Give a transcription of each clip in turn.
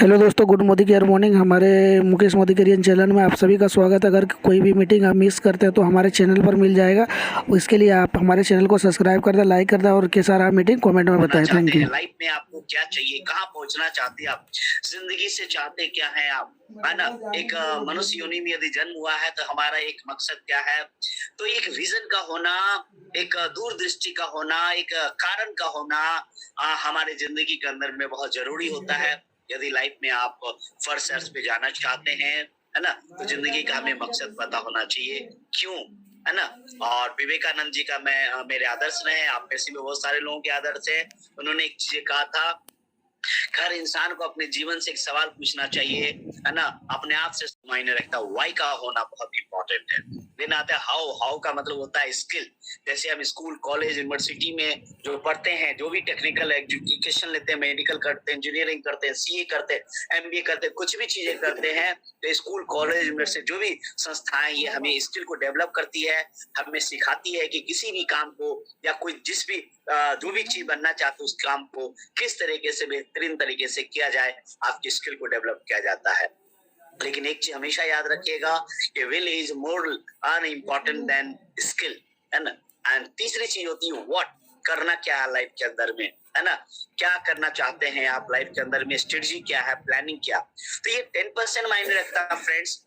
Hello दोस्तों, good Modi care morning. हमारे मुकेश मोदी करियन चैनल में आप सभी का स्वागत है। अगर कोई भी मीटिंग आप मिस करते हैं तो हमारे चैनल पर मिल जाएगा। इसके लिए आप हमारे चैनल को सब्सक्राइब कर दें, लाइक कर दें और कैसा रहा मीटिंग कमेंट में बताएं। Thank you. लाइफ में आपको क्या चाहिए, कहाँ पहुंचना चाहते हैं आप, जिंदगी से चाहते क्या है आप, है ना। एक मनुष्य योनि में यदि जन्म हुआ है तो हमारा एक मकसद क्या है। तो एक विजन का होना, एक दूरदृष्टि का होना, एक कारण का होना हमारे जिंदगी के अंदर में बहुत जरूरी होता है। यदि लाइफ में आप फर्स्ट अर्थ पे जाना चाहते हैं, है ना, तो जिंदगी का हमें मकसद पता होना चाहिए, क्यों, है ना। और विवेकानंद जी का मेरे आदर्श रहे, आप में से भी बहुत सारे लोगों के आदर्श है। उन्होंने एक चीज कहा था, हर इंसान को अपने जीवन से एक सवाल पूछना चाहिए, है ना, अपने आप से मायने रखता है। वाई का होना बहुत इंपॉर्टेंट है। देन आता है हाउ। हाउ का मतलब होता है स्किल। जैसे हम स्कूल, कॉलेज, यूनिवर्सिटी में जो पढ़ते हैं, जो भी टेक्निकल एजुकेशन लेते हैं, मेडिकल करते हैं, इंजीनियरिंग करते हैं, सीए करते हैं, एमबीए करते हैं, कुछ भी चीजें करते हैं, तो स्कूल, कॉलेज, यूनिवर्सिटी जो भी संस्थाएं, ये हमें स्किल को डेवलप करती है, हमें सिखाती है कि किसी भी काम को या कोई जिस भी जो भी चीज बनना चाहते हो उस काम को किस तरीके से बेहतरीन तरीके से किया जाए, आपकी स्किल को डेवलप किया जाता है। लेकिन एक चीज हमेशा याद रखिएगा कि will is more unimportant than skill, है ना। एंड तीसरी चीज होती है व्हाट, करना क्या है लाइफ के अंदर में, है ना, क्या करना चाहते हैं आप लाइफ के अंदर में, स्ट्रेटजी क्या है, प्लानिंग क्या। तो ये 10% मायने रखता है फ्रेंड्स,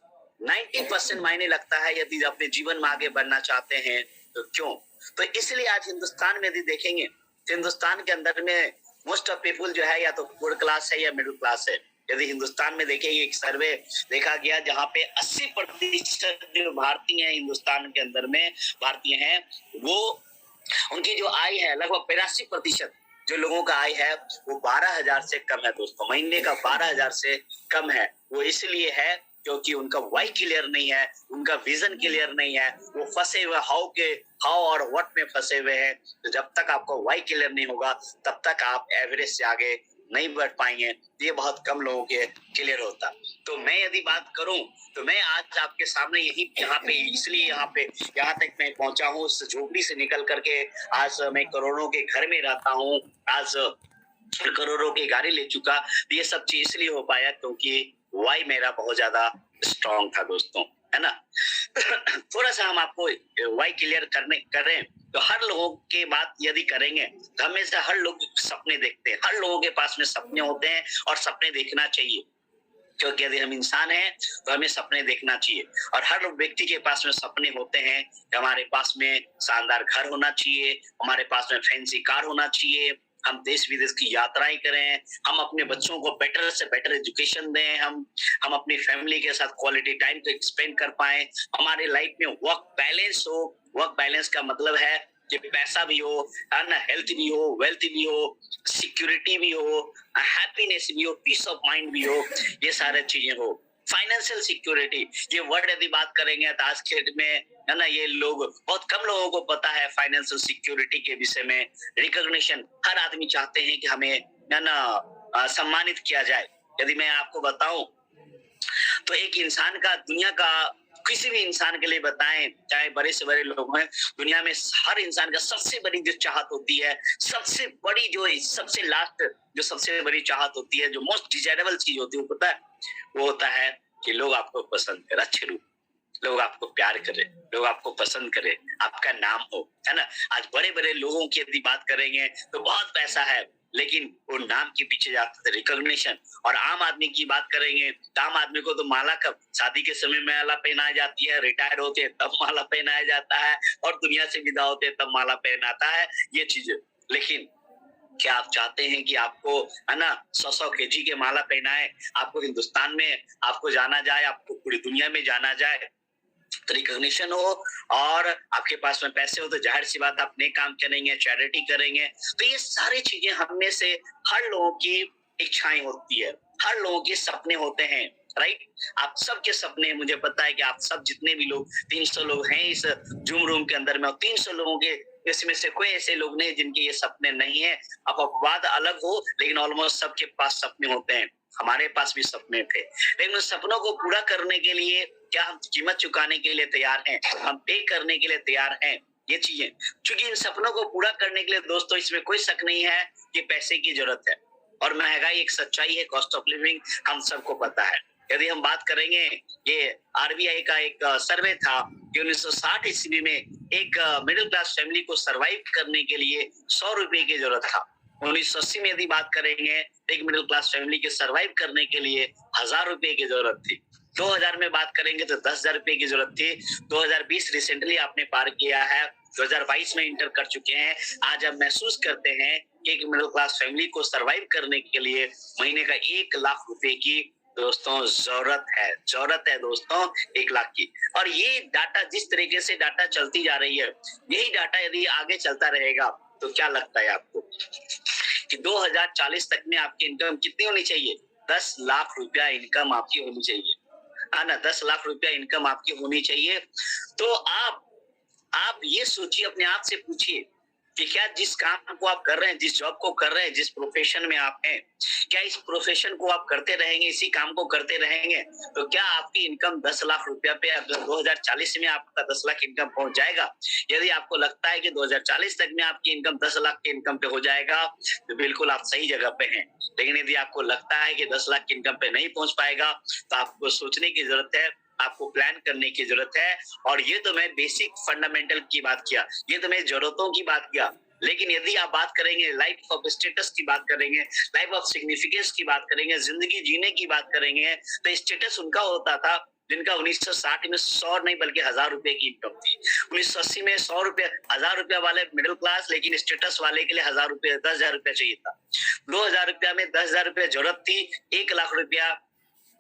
90% मायने लगता है यदि अपने जीवन में आगे बढ़ना चाहते हैं तो। क्यों? तो इसलिए आज हिंदुस्तान में यदि देखेंगे तो हिंदुस्तान के अंदर में मोस्ट ऑफ पीपुल जो है या तो पुअर क्लास है या मिडिल क्लास है। यदि हिंदुस्तान में देखेंगे, एक सर्वे देखा गया जहां पे 80% जो भारतीय हैं हिंदुस्तान के अंदर में भारतीय हैं, वो उनकी जो आय है लगभग 82% जो लोगों का आय है वो 12,000 से कम है दोस्तों। महीने का 12,000 से कम है। वो इसलिए है क्योंकि उनका वाई क्लियर नहीं है, उनका विजन क्लियर नहीं है, वो फंसे हुए हाउ और व्हाट में फंसे हुए हैं। तो जब तक आपका वाई क्लियर नहीं होगा तब तक आप एवरेज से आगे नहीं बढ़ पाएंगे। ये बहुत कम लोगों के क्लियर होता। तो मैं यदि बात करूं तो मैं आज आपके सामने यही यहाँ पे इसलिए यहाँ तक मैं पहुंचा हूँ, उस झोपड़ी से निकल करके आज मैं करोड़ों के घर में रहता हूँ, आज करोड़ों की गाड़ी ले चुका। ये सब चीज इसलिए हो पाया क्योंकि वाई मेरा बहुत ज्यादा स्ट्रॉन्ग था दोस्तों, है ना। थोड़ा सा हम आपको वाई क्लियर करें तो हर लोगों के बात यदि करेंगे तो हमेशा हर लोग सपने देखते हैं, हर लोगों के पास में सपने होते हैं और सपने देखना चाहिए, क्योंकि यदि हम इंसान हैं तो हमें सपने देखना चाहिए। और हर व्यक्ति के पास में सपने होते हैं कि हमारे पास में शानदार घर होना चाहिए, हमारे पास में फैंसी कार होना चाहिए, हम देश विदेश की यात्राएं करें, हम अपने बच्चों को बेटर से बेटर एजुकेशन दें, हम अपनी फैमिली के साथ क्वालिटी टाइम को स्पेंड कर पाए, हमारे लाइफ में वर्क बैलेंस हो। वर्क बैलेंस का मतलब है कि पैसा भी हो, ना, हेल्थ भी हो, वेल्थ भी हो, सिक्योरिटी भी हो, हैप्पीनेस भी हो, पीस ऑफ माइंड भी हो, ये सारे चीजें हो। फाइनेंशियल सिक्योरिटी, ये वर्ड यदि बात करेंगे तो आज के में, है ना, ये लोग बहुत कम लोगों को पता है फाइनेंशियल सिक्योरिटी के विषय में। रिकॉग्निशन, हर आदमी चाहते हैं कि हमें, है ना, सम्मानित किया जाए। यदि मैं आपको बताऊं तो एक इंसान का, दुनिया का किसी भी इंसान के लिए बताएं, चाहे बड़े से बड़े लोग हैं, दुनिया में हर इंसान का सबसे बड़ी जो चाहत होती है, सबसे बड़ी जो सबसे लास्ट जो सबसे बड़ी चाहत होती है, जो मोस्ट डिजायरेबल चीज होती है, वो पता है, वो होता है कि लोग आपको पसंद करें, अच्छे रूप, लोग आपको प्यार करें, लोग आपको पसंद करें, आपका नाम हो, है ना। आज बड़े बड़े लोगों की यदि बात करेंगे तो बहुत पैसा है, लेकिन वो नाम के पीछे जाते थे, रिकॉग्निशन। और आम आदमी की बात करेंगे तो आम आदमी को तो माला कब शादी के समय में माला पहनाई जाती है, रिटायर होते हैं तब माला पहनाया जाता है, और दुनिया से विदा होते हैं तब माला पहनाता है, ये चीजें। लेकिन क्या आप चाहते हैं कि आपको, है ना, 100 केजी के माला पहनाए, आपको हिंदुस्तान में आपको जाना जाए, आपको पूरी दुनिया में जाना जाए, रिकॉग्निशन हो और आपके पास में पैसे हो, तो जाहिर सी बात आप नेक काम करेंगे, चैरिटी करेंगे। तो ये सारी चीजें हम में से हर लोगों की इच्छाएं होती है, हर लोगों के सपने होते हैं, राइट। आप सबके सपने, मुझे पता है कि आप सब जितने भी लोग 300 लोग हैं इस जूम रूम के अंदर में, और 300 लोगों के इसमें से कोई ऐसे लोग नहीं जिनके ये सपने नहीं है। अब अपवाद अलग हो, लेकिन ऑलमोस्ट सबके पास सपने होते हैं। हमारे पास भी सपने थे, लेकिन उन सपनों को पूरा करने के लिए क्या हम कीमत चुकाने के लिए तैयार हैं, हम पे करने के लिए तैयार हैं, ये चीजें। क्योंकि इन सपनों को पूरा करने के लिए दोस्तों इसमें कोई शक नहीं है कि पैसे की जरूरत है। और महंगाई एक सच्चाई है, कॉस्ट ऑफ लिविंग हम सबको पता है। यदि हम बात करेंगे, ये आरबीआई का एक सर्वे था कि 1960 ईस्वी में एक मिडिल क्लास फैमिली को सरवाइव करने के लिए 100 रुपए की जरूरत था। 1980 में यदि बात करेंगे, एक मिडिल क्लास फैमिली के सरवाइव करने के लिए 1000 रुपए की जरूरत थी। 2000 में बात करेंगे तो 10,000 रुपए की जरूरत थी। 2020 रिसेंटली आपने पार किया है, 2022 में इंटर कर चुके हैं। आज आप महसूस करते हैं कि एक मिडिल क्लास फैमिली को सरवाइव करने के लिए महीने का 1 लाख रुपए की दोस्तों जरूरत है दोस्तों, 1 लाख की। और ये डाटा, जिस तरीके से डाटा चलती जा रही है, यही डाटा यदि आगे चलता रहेगा तो क्या लगता है आपको कि 2040 तक में आपकी इनकम कितनी होनी चाहिए? 10 लाख रुपया इनकम आपकी होनी चाहिए, है ना? 10 लाख रुपया इनकम आपकी होनी चाहिए। तो आप ये सोचिए, अपने आप से पूछिए कि क्या जिस काम को आप कर रहे हैं, जिस जॉब को कर रहे हैं, जिस प्रोफेशन में आप हैं, क्या इस प्रोफेशन को आप करते रहेंगे, इसी काम को करते रहेंगे, तो क्या आपकी इनकम 10 लाख रुपया पे अगर 2040 में आपका 10 लाख इनकम पहुंच जाएगा? यदि आपको लगता है कि 2040 तक में आपकी इनकम 10 लाख की इनकम पे हो जाएगा, तो बिल्कुल आप सही जगह पे हैं। लेकिन यदि आपको लगता है कि 10 लाख की इनकम पे नहीं पहुंच पाएगा, तो आपको सोचने की जरूरत है, आपको प्लान करने की जरूरत है। और ये तो मैं बेसिक फंडामेंटल की बात किया, ये तो मैं जरूरतों की बात किया। लेकिन यदि आप बात करेंगे, लाइफ ऑफ स्टेटस की बात करेंगे, लाइफ ऑफ सिग्निफिकेंस की बात करेंगे, जिंदगी जीने की बात करेंगे, तो स्टेटस उनका होता था जिनका 1960 में 100 नहीं बल्कि 1000 रुपए की इनकम थी। 1980 में 100 रुपए, 1000 रुपया वाले मिडिल क्लास, लेकिन स्टेटस वाले के लिए 1000 रुपया, 10,000 रुपया चाहिए था। 2000 रुपया में 10,000 रुपया जरूरत थी, 1 लाख रुपया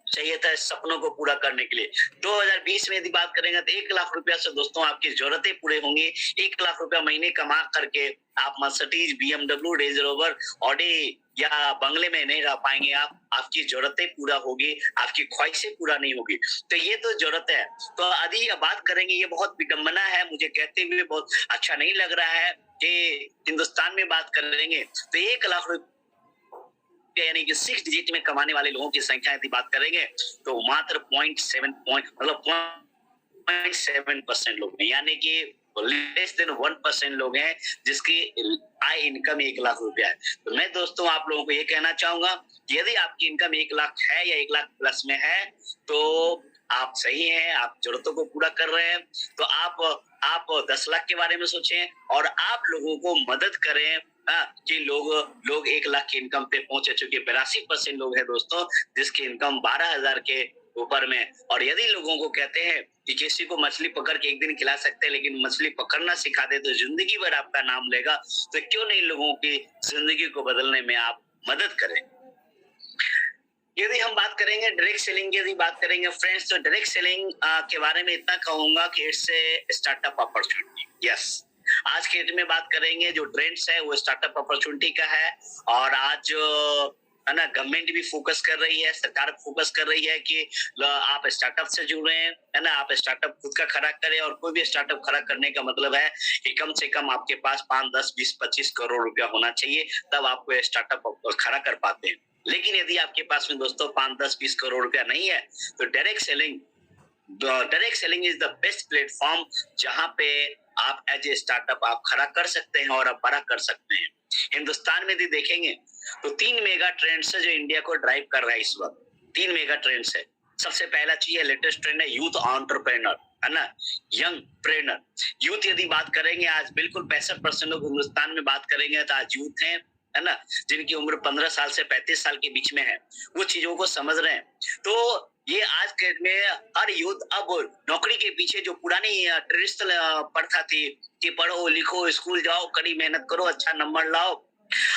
चाहिए था इस सपनों को पूरा करने के लिए। 2020 में यदि बात करेंगे तो 1 लाख रुपया से दोस्तों आपकी जरूरतें पूरे होंगी। 1 लाख रुपया महीने कमा करके आप Mercedes, BMW, range rover, Audi या बंगले में नहीं रह पाएंगे। आपकी जरूरतें पूरा होगी, आपकी ख्वाहिशें पूरा नहीं होगी। तो ये तो जरूरत है। तो यदि बात करेंगे, ये बहुत विडंबना है, मुझे कहते हुए बहुत अच्छा नहीं लग रहा है कि हिंदुस्तान में बात करेंगे तो 1 लाख यानी कि 6 डिजिट में कमाने वाले लोगों की संख्या यदि बात करेंगे तो मात्र 0.7% लोग हैं, यानी कि लेस देन 1% लोग हैं जिसकी आय इनकम 1 लाख रुपया है। तो मैं दोस्तों आप लोगों को ये कहना चाहूंगा कि यदि आपकी इनकम 1 लाख है या 1 लाख प्लस में है तो आप सही हैं, आप जरूरतों को पूरा कर रहे हैं। तो आप 10 लाख के बारे में सोचें और आप लोगों को मदद करें कि लोग 1 लाख की इनकम पे पहुंचे। चुके 82% लोग हैं दोस्तों जिसकी इनकम 12,000 के ऊपर में। और यदि लोगों को कहते हैं कि किसी को मछली पकड़ के एक दिन खिला सकते हैं, लेकिन मछली पकड़ना सिखा दे तो जिंदगी भर आपका नाम लेगा, तो क्यों नहीं लोगों की जिंदगी को बदलने में आप मदद करें। यदि हम बात करेंगे डायरेक्ट सेलिंग की, यदि बात करेंगे फ्रेंड्स, तो डायरेक्ट सेलिंग के बारे में इतना कहूंगा कि it's a startup opportunity. Yes, आज के डेट में बात करेंगे, जो ट्रेंड्स है वो स्टार्टअप अपॉर्चुनिटी का है। और आज है ना, गवर्नमेंट भी फोकस कर रही है, सरकार फोकस कर रही है कि आप स्टार्टअप से जुड़ रहे हैं, है ना, आप स्टार्टअप खुद का खड़ा करें। और कोई भी स्टार्टअप खड़ा करने का मतलब है कि कम से कम आपके पास 5, 10, 20, 25 करोड़ रुपया होना चाहिए, तब आप कोई स्टार्टअप खड़ा कर पाते हैं। लेकिन यदि आपके पास में दोस्तों 5, 10, 20 करोड़ रुपया नहीं है, तो direct selling is the best platform जहां पे आप एज ए स्टार्टअप आप खड़ा कर सकते हैं और आप बड़ा कर सकते हैं। हिंदुस्तान में यदि देखेंगे तो 3 मेगा ट्रेंड्स है जो इंडिया को ड्राइव कर रहा है इस वक्त। 3 मेगा ट्रेंड्स है। सबसे पहला चीज है, लेटेस्ट ट्रेंड है यूथ एंटरप्रेन्योर, है ना, यंग प्रेनर। यूथ यदि बात करेंगे, आज बिल्कुल 65% लोग हिंदुस्तान में बात करेंगे तो आज यूथ है ना, जिनकी उम्र 15 साल से 35 साल के बीच में है, वो चीजों को समझ रहे हैं। तो ये आज के में हर यूथ अब नौकरी के पीछे, जो पुरानी ट्रेडिशनल प्रथा थी कि पढ़ो लिखो स्कूल जाओ कड़ी मेहनत करो अच्छा नंबर लाओ,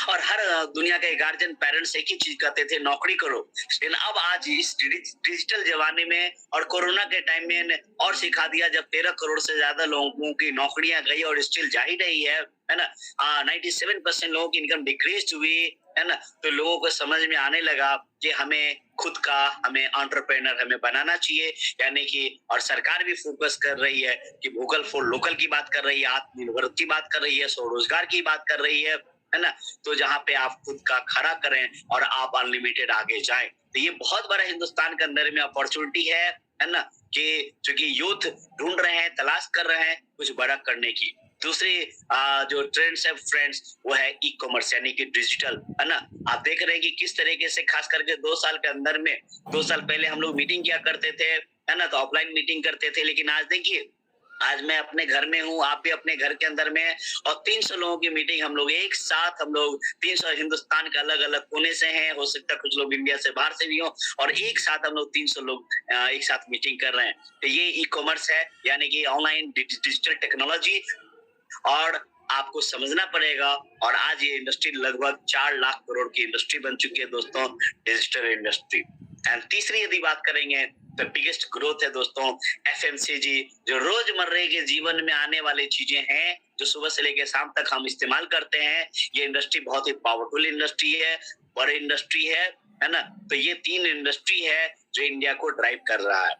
और हर दुनिया के गार्जियन पेरेंट्स एक ही चीज कहते थे, नौकरी करो। लेकिन अब आज इस डिजिटल जमाने में और कोरोना के टाइम में और सिखा दिया, जब 13 करोड़ से ज्यादा लोगों की नौकरियां गई और स्टिल जा ही रही है ना, 97% लोगों की इनकम डिक्रीज हुई, है ना। तो लोगों को समझ में आने लगा कि हमें खुद का, हमें एंटरप्रेन्योर हमें बनाना चाहिए, यानी कि और सरकार भी फोकस कर रही है कि वोकल फॉर लोकल की बात कर रही है, आत्मनिर्भर की बात कर रही है, स्वरोजगार की बात कर रही है ना। तो जहाँ पे आप खुद का खड़ा करें और आप अनलिमिटेड आगे जाएं, तो ये बहुत बड़ा हिंदुस्तान के अंदर में अपॉर्चुनिटी है ना, कि चूंकि यूथ ढूंढ रहे हैं, तलाश कर रहे हैं कुछ बड़ा करने की। दूसरी जो ट्रेंड्स है फ्रेंड्स वो है ई कॉमर्स यानी कि डिजिटल, है ना। आप देख रहे हैं कि किस तरीके से खास करके 2 साल के अंदर में, 2 साल पहले हम लोग मीटिंग किया करते थे, है ना, तो ऑफलाइन मीटिंग करते थे, लेकिन आज देखिए, आज मैं अपने घर में हूँ, आप भी अपने घर के अंदर में हैं, और 300 लोगों की मीटिंग हम लोग एक साथ, हम लोग 300 हिंदुस्तान के अलग अलग कोने से हैं, हो सकता है कुछ लोग इंडिया से बाहर से भी हो, और एक साथ हम लोग 300 लोग एक साथ मीटिंग कर रहे हैं। तो ये ई कॉमर्स है यानी कि ऑनलाइन डिजिटल टेक्नोलॉजी, और आपको समझना पड़ेगा। और आज ये इंडस्ट्री लगभग 4 लाख करोड़ की इंडस्ट्री बन चुकी है दोस्तों, डिजिटल इंडस्ट्री। एंड तीसरी यदि बात करेंगे तो बिगेस्ट ग्रोथ है दोस्तों एफएमसीजी, जो रोजमर्रा के जीवन में आने वाली चीजें हैं, जो सुबह से लेकर शाम तक हम इस्तेमाल करते हैं। ये इंडस्ट्री बहुत ही पावरफुल इंडस्ट्री है, बड़ी इंडस्ट्री है ना। तो ये 3 इंडस्ट्री है जो इंडिया को ड्राइव कर रहा है।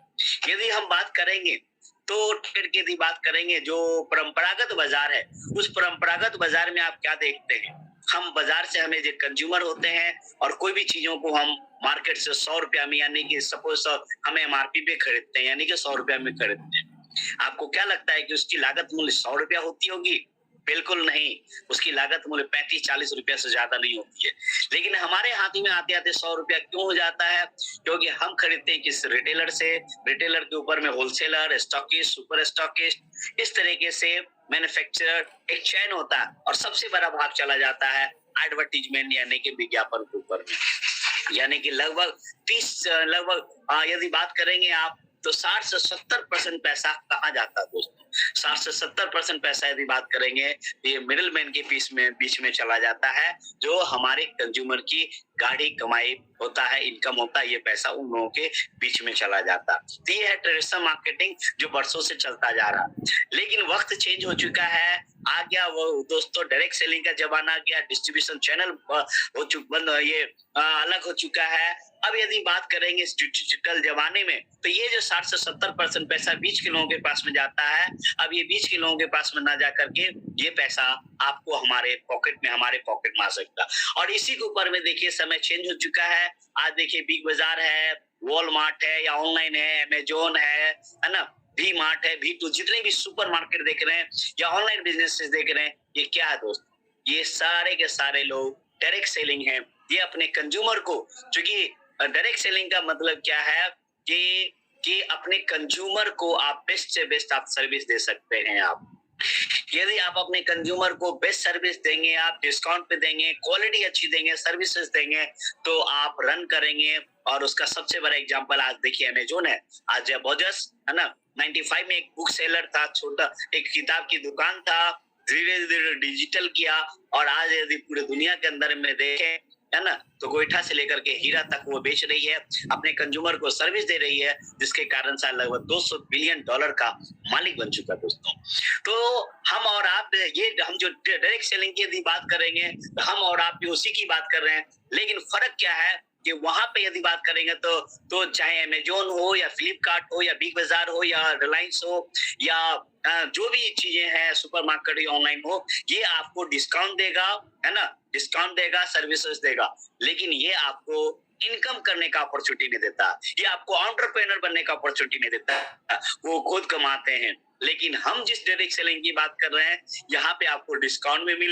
यदि हम बात करेंगे तो ट्रेड की यदि बात करेंगे, जो परंपरागत बाजार है, उस परंपरागत बाजार में आप क्या देखते हैं? हम बाजार से, हमें जो कंज्यूमर होते हैं, और कोई भी चीजों को हम मार्केट से 100 रुपया में, यानी कि सपोज हम एमआरपी पे खरीदते हैं, यानी कि 100 रुपया में खरीदते हैं। आपको क्या लगता है कि उसकी लागत मूल्य 100 रुपया होती होगी? बिल्कुल नहीं, उसकी लागत मूल्य 35-40 रुपया से ज्यादा नहीं होती है। लेकिन हमारे हाथ में आते आते 100 रुपया क्यों हो जाता है? क्योंकि हम खरीदते हैं किस रिटेलर से, रिटेलर के ऊपर में होलसेलर, स्टॉकिस्ट, सुपर स्टॉकिस्ट, इस तरीके से मैन्युफैक्चरर, एक चैन होता है, और सबसे बड़ा भाग चला जाता है एडवर्टीजमेंट यानी कि विज्ञापन के ऊपर में। यानी कि लगभग 30 यदि बात करेंगे आप, तो 60 से 70% पैसा कहाँ जाता है दोस्तों? 60 से 70% पैसा यदि बात करेंगे, ये मिडिल मैन के बीच में चला जाता है, जो हमारे कंज्यूमर की गाढ़ी कमाई होता है, इनकम होता है, ये पैसा उन लोगों के बीच में चला जाता है। तो ये है ट्रेडिशनल मार्केटिंग जो बरसों से चलता जा रहा है। लेकिन वक्त चेंज हो चुका है, आ गया वो दोस्तों डायरेक्ट सेलिंग का जमाना आ गया, डिस्ट्रीब्यूशन चैनल हो चुका, ये अलग हो चुका है। अब यदि बात करेंगे इस डिजिटल जमाने में, तो ये जो 60 से 70% पैसा बीच के लोगों के पास में जाता है, अब ये बीच के लोगों के पास में ना जा करके ये पैसा आपको हमारे पॉकेट में आ सकता है। और इसी के ऊपर में देखिए समय चेंज हो चुका है। आज देखिए बिग बाजार है, वॉलमार्ट है, या ऑनलाइन है, अमेजोन है ना, वी मार्ट है, V2, जितने भी सुपर मार्केट देख रहे हैं या ऑनलाइन बिजनेस देख रहे हैं, ये क्या है दोस्त? ये सारे के सारे लोग डायरेक्ट सेलिंग है। ये अपने कंज्यूमर को, क्योंकि डायरेक्ट सेलिंग का मतलब क्या है कि अपने कंज्यूमर को आप बेस्ट से बेस्ट आप सर्विस दे सकते हैं। आप यदि आप अपने कंज्यूमर को बेस्ट सर्विस देंगे, आप डिस्काउंट पे देंगे, क्वालिटी अच्छी देंगे, सर्विसेज देंगे, तो आप रन करेंगे। और उसका सबसे बड़ा एग्जांपल आज देखिए अमेजोन है। आज बोजस है ना, 95 में एक बुक सेलर था, छोटा एक किताब की दुकान था, धीरे धीरे डिजिटल किया, और आज यदि पूरे दुनिया के अंदर में देखें, है ना, तो गोईठा से लेकर के हीरा तक वो बेच रही है, अपने कंज्यूमर को सर्विस दे रही है, जिसके कारण से लगभग $200 बिलियन का मालिक बन चुका दोस्तों। तो हम और आप, ये हम जो डायरेक्ट सेलिंग की यदि बात करेंगे, तो हम और आप भी उसी की बात कर रहे हैं। लेकिन फर्क क्या है कि वहां पे यदि बात करेंगे तो चाहे अमेजोन हो, या फ्लिपकार्ट हो, या बिग बाजार हो, या रिलायंस हो, या जो भी चीजें हैं सुपरमार्केट या ऑनलाइन हो, ये आपको डिस्काउंट देगा, है ना, डिस्काउंट देगा, सर्विसेज देगा, लेकिन ये आपको इनकम करने का अपॉर्चुनिटी नहीं देता, ये आपको एंटरप्रेन्योर बनने का अपॉर्चुनिटी नहीं देता। वो खुद कमाते हैं। लेकिन हम जिस डायरेक्ट सेलिंग की बात कर रहे हैं, यहाँ पे आपको डिस्काउंट भी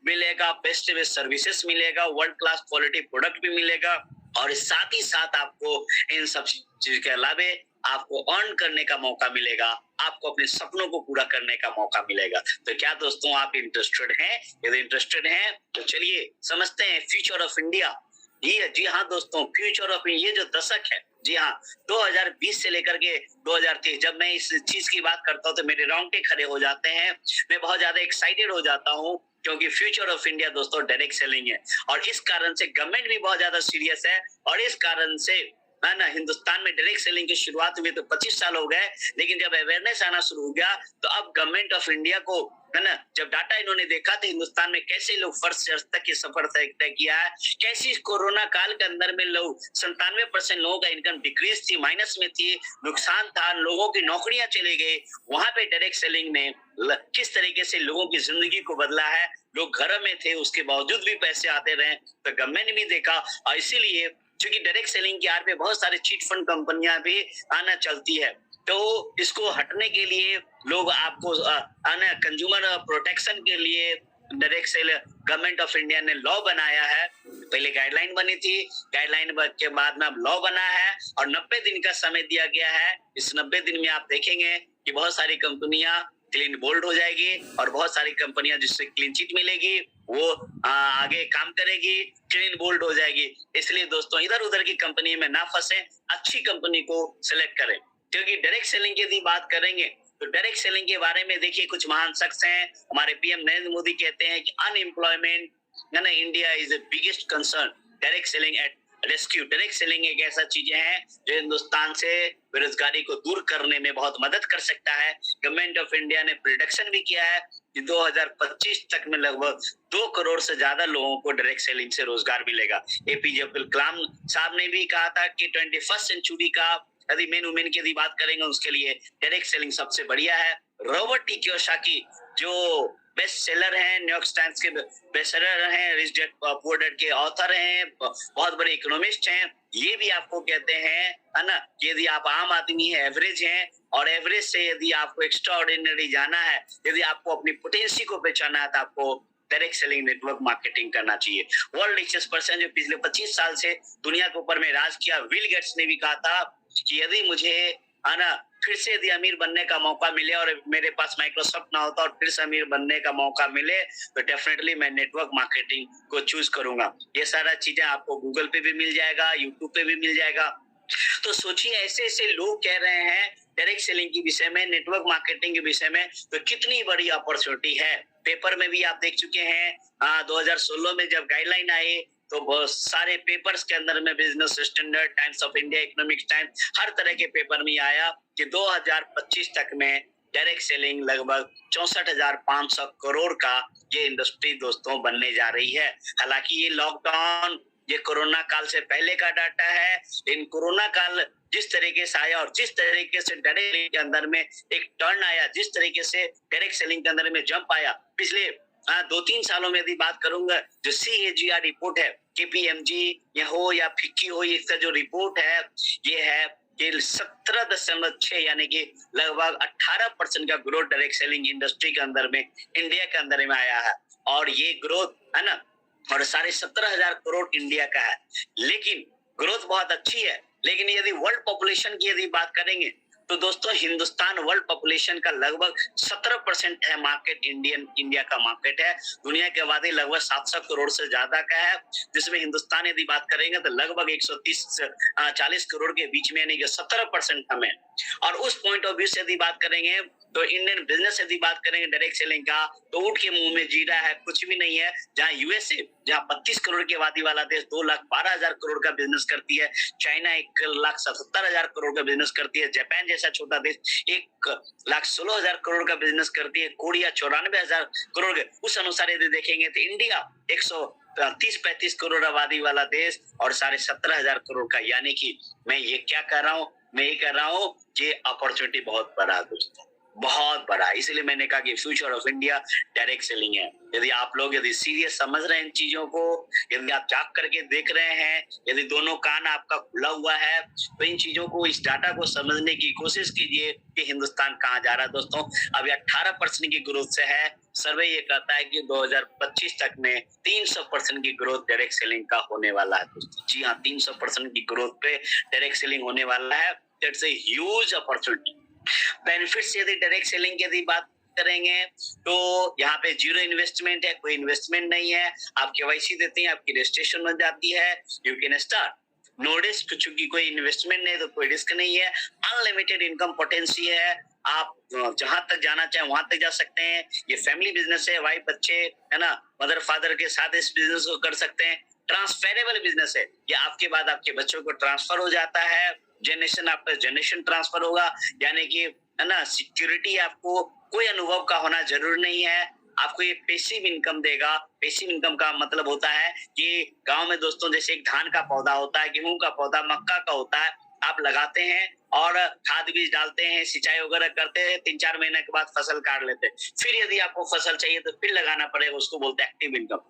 मिलेगा, बेस्ट बेस्ट सर्विसेज मिलेगा, वर्ल्ड क्लास क्वालिटी प्रोडक्ट भी मिलेगा, और साथ ही साथ आपको इन सब चीज के अलावे आपको अर्न करने का मौका मिलेगा, आपको अपने सपनों को पूरा करने का मौका मिलेगा। तो क्या दोस्तों आप इंटरेस्टेड हैं? यदि इंटरेस्टेड हैं तो चलिए समझते हैं फ्यूचर ऑफ इंडिया। जी हाँ दोस्तों, फ्यूचर ऑफ ये जो दशक है, जी हाँ, 2020 से लेकर के 2023, जब मैं इस चीज की बात करता हूँ तो मेरे रोंगटे खड़े हो जाते हैं, मैं बहुत ज्यादा एक्साइटेड हो जाता हूँ, क्योंकि फ्यूचर ऑफ इंडिया दोस्तों डायरेक्ट सेलिंग है। और इस कारण से गवर्नमेंट भी बहुत ज्यादा सीरियस है, और इस कारण से, है ना, हिंदुस्तान में डायरेक्ट सेलिंग की शुरुआत हुई तो 25 साल हो गए, लेकिन जब अवेयरनेस आना शुरू हो गया, तो अब गवर्नमेंट ऑफ इंडिया को, है ना, जब डाटा इन्होंने देखा तो हिंदुस्तान में कैसे लोग फर्स्ट तक की सफर तय किया है, कैसी कोरोना काल के अंदर में लोग 97% लोगों का इनकम डिक्रीज थी, माइनस में थी, नुकसान था, लोगों की नौकरियां चली गई, वहां पे डायरेक्ट सेलिंग ने किस तरीके से लोगों की जिंदगी को बदला है। लोग घर में थे, उसके बावजूद भी पैसे आते रहे, तो गवर्नमेंट ने भी देखा, और इसीलिए क्योंकि डायरेक्ट सेलिंग के आड़ पे बहुत सारे चीट फंड कंपनियां भी आना चलती है, तो इसको हटने के लिए लोग आपको कंज्यूमर प्रोटेक्शन के लिए direct sell government of India ने लॉ बनाया है। पहले गाइडलाइन बनी थी, गाइडलाइन के बाद में अब लॉ बना है और 90 दिन का समय दिया गया है। इस 90 दिन में आप देखेंगे कि बहुत सारी कंपनियां क्लीन बोल्ड हो जाएगी और बहुत सारी कंपनियां जिससे क्लीन चिट मिलेगी वो आगे काम करेगी, क्लीन बोल्ड हो जाएगी। इसलिए दोस्तों इधर उधर की कंपनी में ना फंसे, अच्छी कंपनी को सिलेक्ट करें। क्योंकि डायरेक्ट सेलिंग की यदि बात करेंगे तो डायरेक्ट सेलिंग के बारे में देखिए कुछ महान शख्स हैं। हमारे पीएम नरेंद्र मोदी कहते हैं कि unemployment in India is the biggest concern, direct selling at rescue. Direct selling एक ऐसा चीजें हैं जो हिंदुस्तान से बेरोजगारी को दूर करने में बहुत मदद कर सकता है। गवर्नमेंट ऑफ इंडिया ने प्रिडिक्शन भी किया है कि 2025 तक में लगभग 2 करोड़ से ज्यादा लोगों को डायरेक्ट सेलिंग से रोजगार मिलेगा। एपीजे अब्दुल कलाम साहब ने भी कहा था कि 21st सेंचुरी का यदि मेन वुमेन की यदि बात करेंगे उसके लिए डायरेक्ट सेलिंग सबसे बढ़िया है। रॉबर्ट टी कियोसाकी जो बेस्ट सेलर हैं, न्यूयॉर्क टाइम्स के बेस्ट सेलर हैं, रिच डैड पुअर डैड के ऑथर हैं, बहुत बड़े इकोनॉमिस्ट हैं, ये भी आपको कहते हैं है ना कि यदि आप आम आदमी है, एवरेज हैं और एवरेज से यदि आपको एक्स्ट्रा ऑर्डिनरी जाना है, यदि आपको अपनी पोटेंसी को पहचाना है तो आपको डायरेक्ट सेलिंग नेटवर्क मार्केटिंग करना चाहिए। वर्ल्ड रिचेस्ट पर्सन जो पिछले 25 साल से दुनिया के ऊपर में राज किया, बिल गेट्स ने भी कहा था कि यदि मुझे है ना फिर से यदि अमीर बनने का मौका मिले और मेरे पास माइक्रोसॉफ्ट ना होता और फिर से अमीर बनने का मौका मिले तो डेफिनेटली मैं नेटवर्क मार्केटिंग को चूज करूंगा। ये सारा चीजें आपको गूगल पे भी मिल जाएगा, यूट्यूब पे भी मिल जाएगा। तो सोचिए ऐसे ऐसे लोग कह रहे हैं डायरेक्ट सेलिंग के विषय में, नेटवर्क मार्केटिंग के विषय में, तो कितनी बड़ी अपॉर्चुनिटी है। पेपर में भी आप देख चुके हैं 2016 में जब गाइडलाइन आई तो बहुत सारे पेपर्स के अंदर में Business Standard, Times of India, Economics Times, हर तरह के पेपर में आया कि 2025 तक में डायरेक्ट सेलिंग लगभग 64,500 करोड़ का ये इंडस्ट्री दोस्तों बनने जा रही है। हालांकि ये लॉकडाउन, ये कोरोना काल से पहले का डाटा है। इन कोरोना काल जिस तरीके से आया और जिस तरीके से डायरेक्ट सेलिंग के अंदर में एक टर्न आया, जिस तरीके से डायरेक्ट सेलिंग के अंदर में जंप आया, पिछले 2-3 सालों में यदि बात करूंगा जो CAGR रिपोर्ट है, KPMG या हो या फिक्की हो, इसका जो रिपोर्ट है ये है कि 17.6 यानी कि लगभग 18% का ग्रोथ डायरेक्ट सेलिंग इंडस्ट्री के अंदर में इंडिया के अंदर में आया है। और ये ग्रोथ है ना और 17,500 करोड़ इंडिया का है, लेकिन ग्रोथ बहुत अच्छी है। लेकिन यदि वर्ल्ड पॉपुलेशन की यदि बात करेंगे तो दोस्तों हिंदुस्तान वर्ल्ड पॉपुलेशन का लगभग 17% है मार्केट, इंडिया का मार्केट है। दुनिया की आबादी लगभग 700 करोड़ से ज्यादा का है, जिसमें हिंदुस्तान यदि बात करेंगे तो लगभग 130 से 40 करोड़ के बीच में, यानी कि 17% हमें। और उस पॉइंट ऑफ व्यू से यदि बात करेंगे तो इंडियन बिजनेस यदि बात करेंगे डायरेक्ट सेलिंग का तो ऊंट के मुंह में जीरा है, कुछ भी नहीं है। जहां यूएसए जहां 32 करोड़ की आबादी वाला देश 2,12,000 करोड़ का बिजनेस करती है, चाइना 1,77,000 करोड़ का बिजनेस करती है, जापान जैसा छोटा देश 1,16,000 करोड़ का बिजनेस करती है, कोरिया 94,000 करोड़ के। उस अनुसार यदि देखेंगे तो इंडिया 130-35 करोड़ आबादी वाला देश और 17,500 करोड़ का। यानी कि मैं ये क्या कर रहा हूँ, मैं ये कर रहा हूँ कि अपॉर्चुनिटी बहुत बड़ा है दोस्तों, बहुत बड़ा। इसलिए मैंने कहा कि future of India direct selling है। यदि आप लोग यदि सीरियस समझ रहे हैं इन चीजों को, यदि आप जाग करके देख रहे हैं, यदि दोनों कान आपका खुला हुआ है तो इन चीजों को, इस डाटा को समझने की कोशिश कीजिए कि हिंदुस्तान कहाँ जा रहा है। दोस्तों अभी 18% की ग्रोथ से है, सर्वे ये कहता है कि 2025 तक में 300% की ग्रोथ डायरेक्ट सेलिंग का होने वाला है दोस्तों। जी हाँ, 300% की ग्रोथ पे डायरेक्ट सेलिंग होने वाला है। That's a huge opportunity. Benefits यदि डायरेक्ट सेलिंग की यदि बात करेंगे तो यहाँ पे जीरो इन्वेस्टमेंट है, कोई इन्वेस्टमेंट नहीं है। आप KYC देते हैं, आपकी रजिस्ट्रेशन हो जाती है, you can start. No risk, चूंकि कोई इन्वेस्टमेंट नहीं तो कोई रिस्क नहीं है। अनलिमिटेड इनकम पोटेंसी है, आप जहां तक जाना चाहे वहां तक जा सकते हैं। ये फैमिली बिजनेस है, वाइफ बच्चे है ना, मदर फादर के साथ इस बिजनेस को कर सकते हैं। ट्रांसफरेबल बिजनेस है, ये आपके बाद आपके बच्चों को ट्रांसफर हो जाता है, जनरेशन आफ्टर जनरेशन ट्रांसफर होगा। यानी कि है ना सिक्योरिटी, आपको कोई अनुभव का होना जरूर नहीं है, आपको ये पैसिव इनकम देगा। पैसिव इनकम का मतलब होता है कि गांव में दोस्तों जैसे एक धान का पौधा होता है, गेहूं का पौधा, मक्का का होता है, आप लगाते हैं और खाद बीज डालते हैं, सिंचाई वगैरह करते हैं, 3-4 महीने के बाद फसल काट लेते हैं, फिर यदि आपको फसल चाहिए तो फिर लगाना पड़ेगा, उसको बोलते हैं एक्टिव इनकम।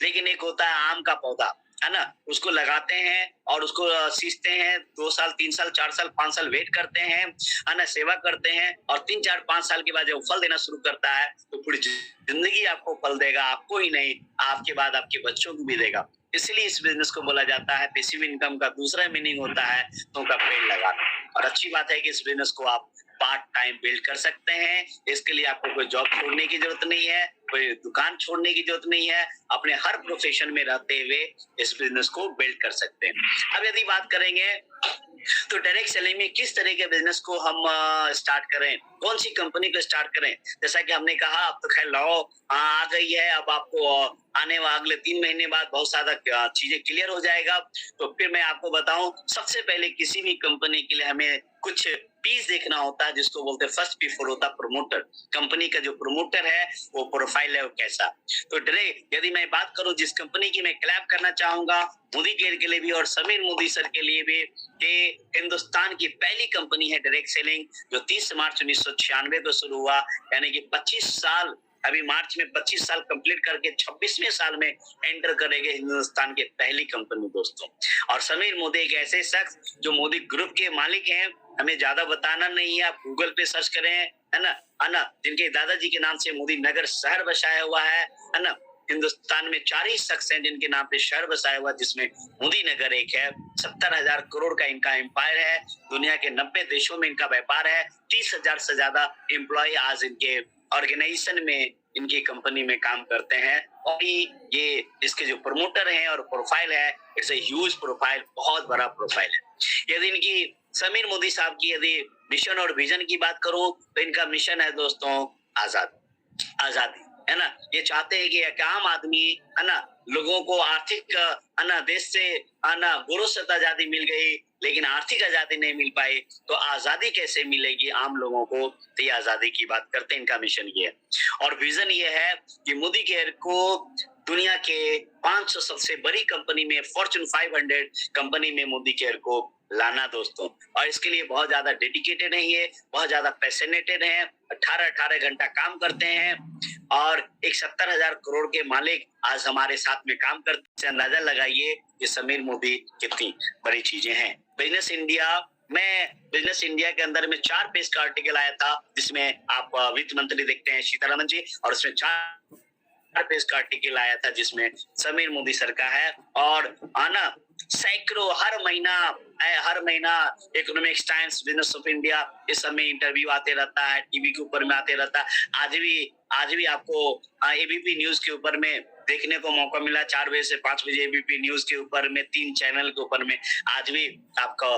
लेकिन एक होता है आम का पौधा, है ना, उसको लगाते हैं और उसको सींचते हैं, 2 साल 3 साल 4 साल 5 साल वेट करते हैं, है ना, सेवा करते हैं और 3 4 5 साल के बाद जब फल देना शुरू करता है तो पूरी जिंदगी आपको फल देगा, आपको ही नहीं, आपके बाद आपके बच्चों को भी देगा। इसलिए इस बिजनेस को बोला जाता है पैसिव इनकम का दूसरा मीनिंग होता है तो का पेड़ लगाना। और अच्छी बात है कि इस बिजनेस को आप पार्ट टाइम बिल्ड कर सकते हैं। इसके लिए आपको कोई जॉब छोड़ने की जरूरत नहीं है, कोई दुकान छोड़ने की जरूरत नहीं है, अपने हर प्रोफेशन में रहते हुए इस बिजनेस को बिल्ड कर सकते हैं। अब यदि बात करेंगे तो डायरेक्ट सेलिंग में किस तरह के बिजनेस को हम स्टार्ट करें, कौन सी कंपनी को स्टार्ट करें। जैसा कि हमने कहा अब तो खैर लॉ आ गई है, अब आपको आने वाले अगले 3 महीने बाद बहुत ज्यादा चीजें क्लियर हो जाएगा। तो फिर मैं आपको बताऊं, सबसे पहले किसी भी कंपनी के लिए हमें कुछ पीस देखना होता है जिसको बोलते हैं फर्स्ट बिफोर होता है प्रमोटर। कंपनी का जो प्रमोटर है वो प्रोफाइल है वो कैसा। तो डायरेक्ट यदि मैं बात करूं जिस कंपनी की मैं क्लैप करना चाहूंगा मोदी केयर के लिए भी और समीर मोदी सर के लिए भी, कि हिंदुस्तान की पहली कंपनी है डायरेक्ट सेलिंग जो 30 मार्च 1996 को शुरू हुआ, यानी कि 25 साल, अभी मार्च में 25 साल कंप्लीट करके 26वें साल में एंटर करेंगे हिंदुस्तान के पहली कंपनी दोस्तों। और समीर मोदी एक ऐसे शख्स जो मोदी ग्रुप के मालिक हैं, हमें ज्यादा बताना नहीं है, आप गूगल पे सर्च करें, है ना, जिनके दादाजी के नाम से मोदी नगर शहर बसाया हुआ है ना। हिंदुस्तान में 4 ही शख्स हैं जिनके नाम पे शहर बसाया हुआ, जिसमें मोदी नगर एक है। 70,000 करोड़ का इनका एम्पायर है, दुनिया के 90 देशों में इनका व्यापार है, 30,000 से ज्यादा एम्प्लॉय आज इनके ऑर्गेनाइजेशन में, इनकी कंपनी में काम करते हैं। और ये इसके जो प्रमोटर हैं और प्रोफाइल है, इट्स ए ह्यूज प्रोफाइल, बहुत बड़ा प्रोफाइल है। यदि इनकी समीर मोदी साहब की यदि मिशन और विजन की बात करूं तो इनका मिशन है दोस्तों आजादी, है ना। ये चाहते हैं कि एक आम आदमी, है ना, लोगों को आर्थिक, है ना, देश से, है ना, गुरुसत आजादी मिल गई लेकिन आर्थिक आजादी नहीं मिल पाई, तो आजादी कैसे मिलेगी आम लोगों को, तो ये आजादी की बात करते हैं। इनका मिशन ये है और विजन ये है कि मोदी केयर को दुनिया के 500 सबसे बड़ी कंपनी में, फॉर्च्यून 500 कंपनी में मोदी केयर को लाना दोस्तों। और इसके लिए बहुत ज्यादा डेडिकेटेड है, ये बहुत ज्यादा पैशनेटेड है, 18 घंटा काम करते हैं और एक 70,000 करोड़ के मालिक आज हमारे साथ में काम करते हैं। अंदाजा लगाइए कि समीर मोदी कितनी बड़ी चीजें हैं। बिजनेस इंडिया के अंदर में 4 पेज का आर्टिकल आया था जिसमें आप वित्त मंत्री देखते हैं सीतारमण जी, और उसमें 4 पेज का आर्टिकल आया था जिसमें समीर मोदी सर का है। और आना सैकड़ों हर महीना economics times, business of India, इस समय इंटरव्यू आते रहता है, टीवी के ऊपर में आते रहता है। आज भी आपको एबीपी न्यूज के ऊपर में देखने को मौका मिला, 4 बजे से 5 बजे एबीपी न्यूज के ऊपर में 3 चैनल के ऊपर में आज भी आपका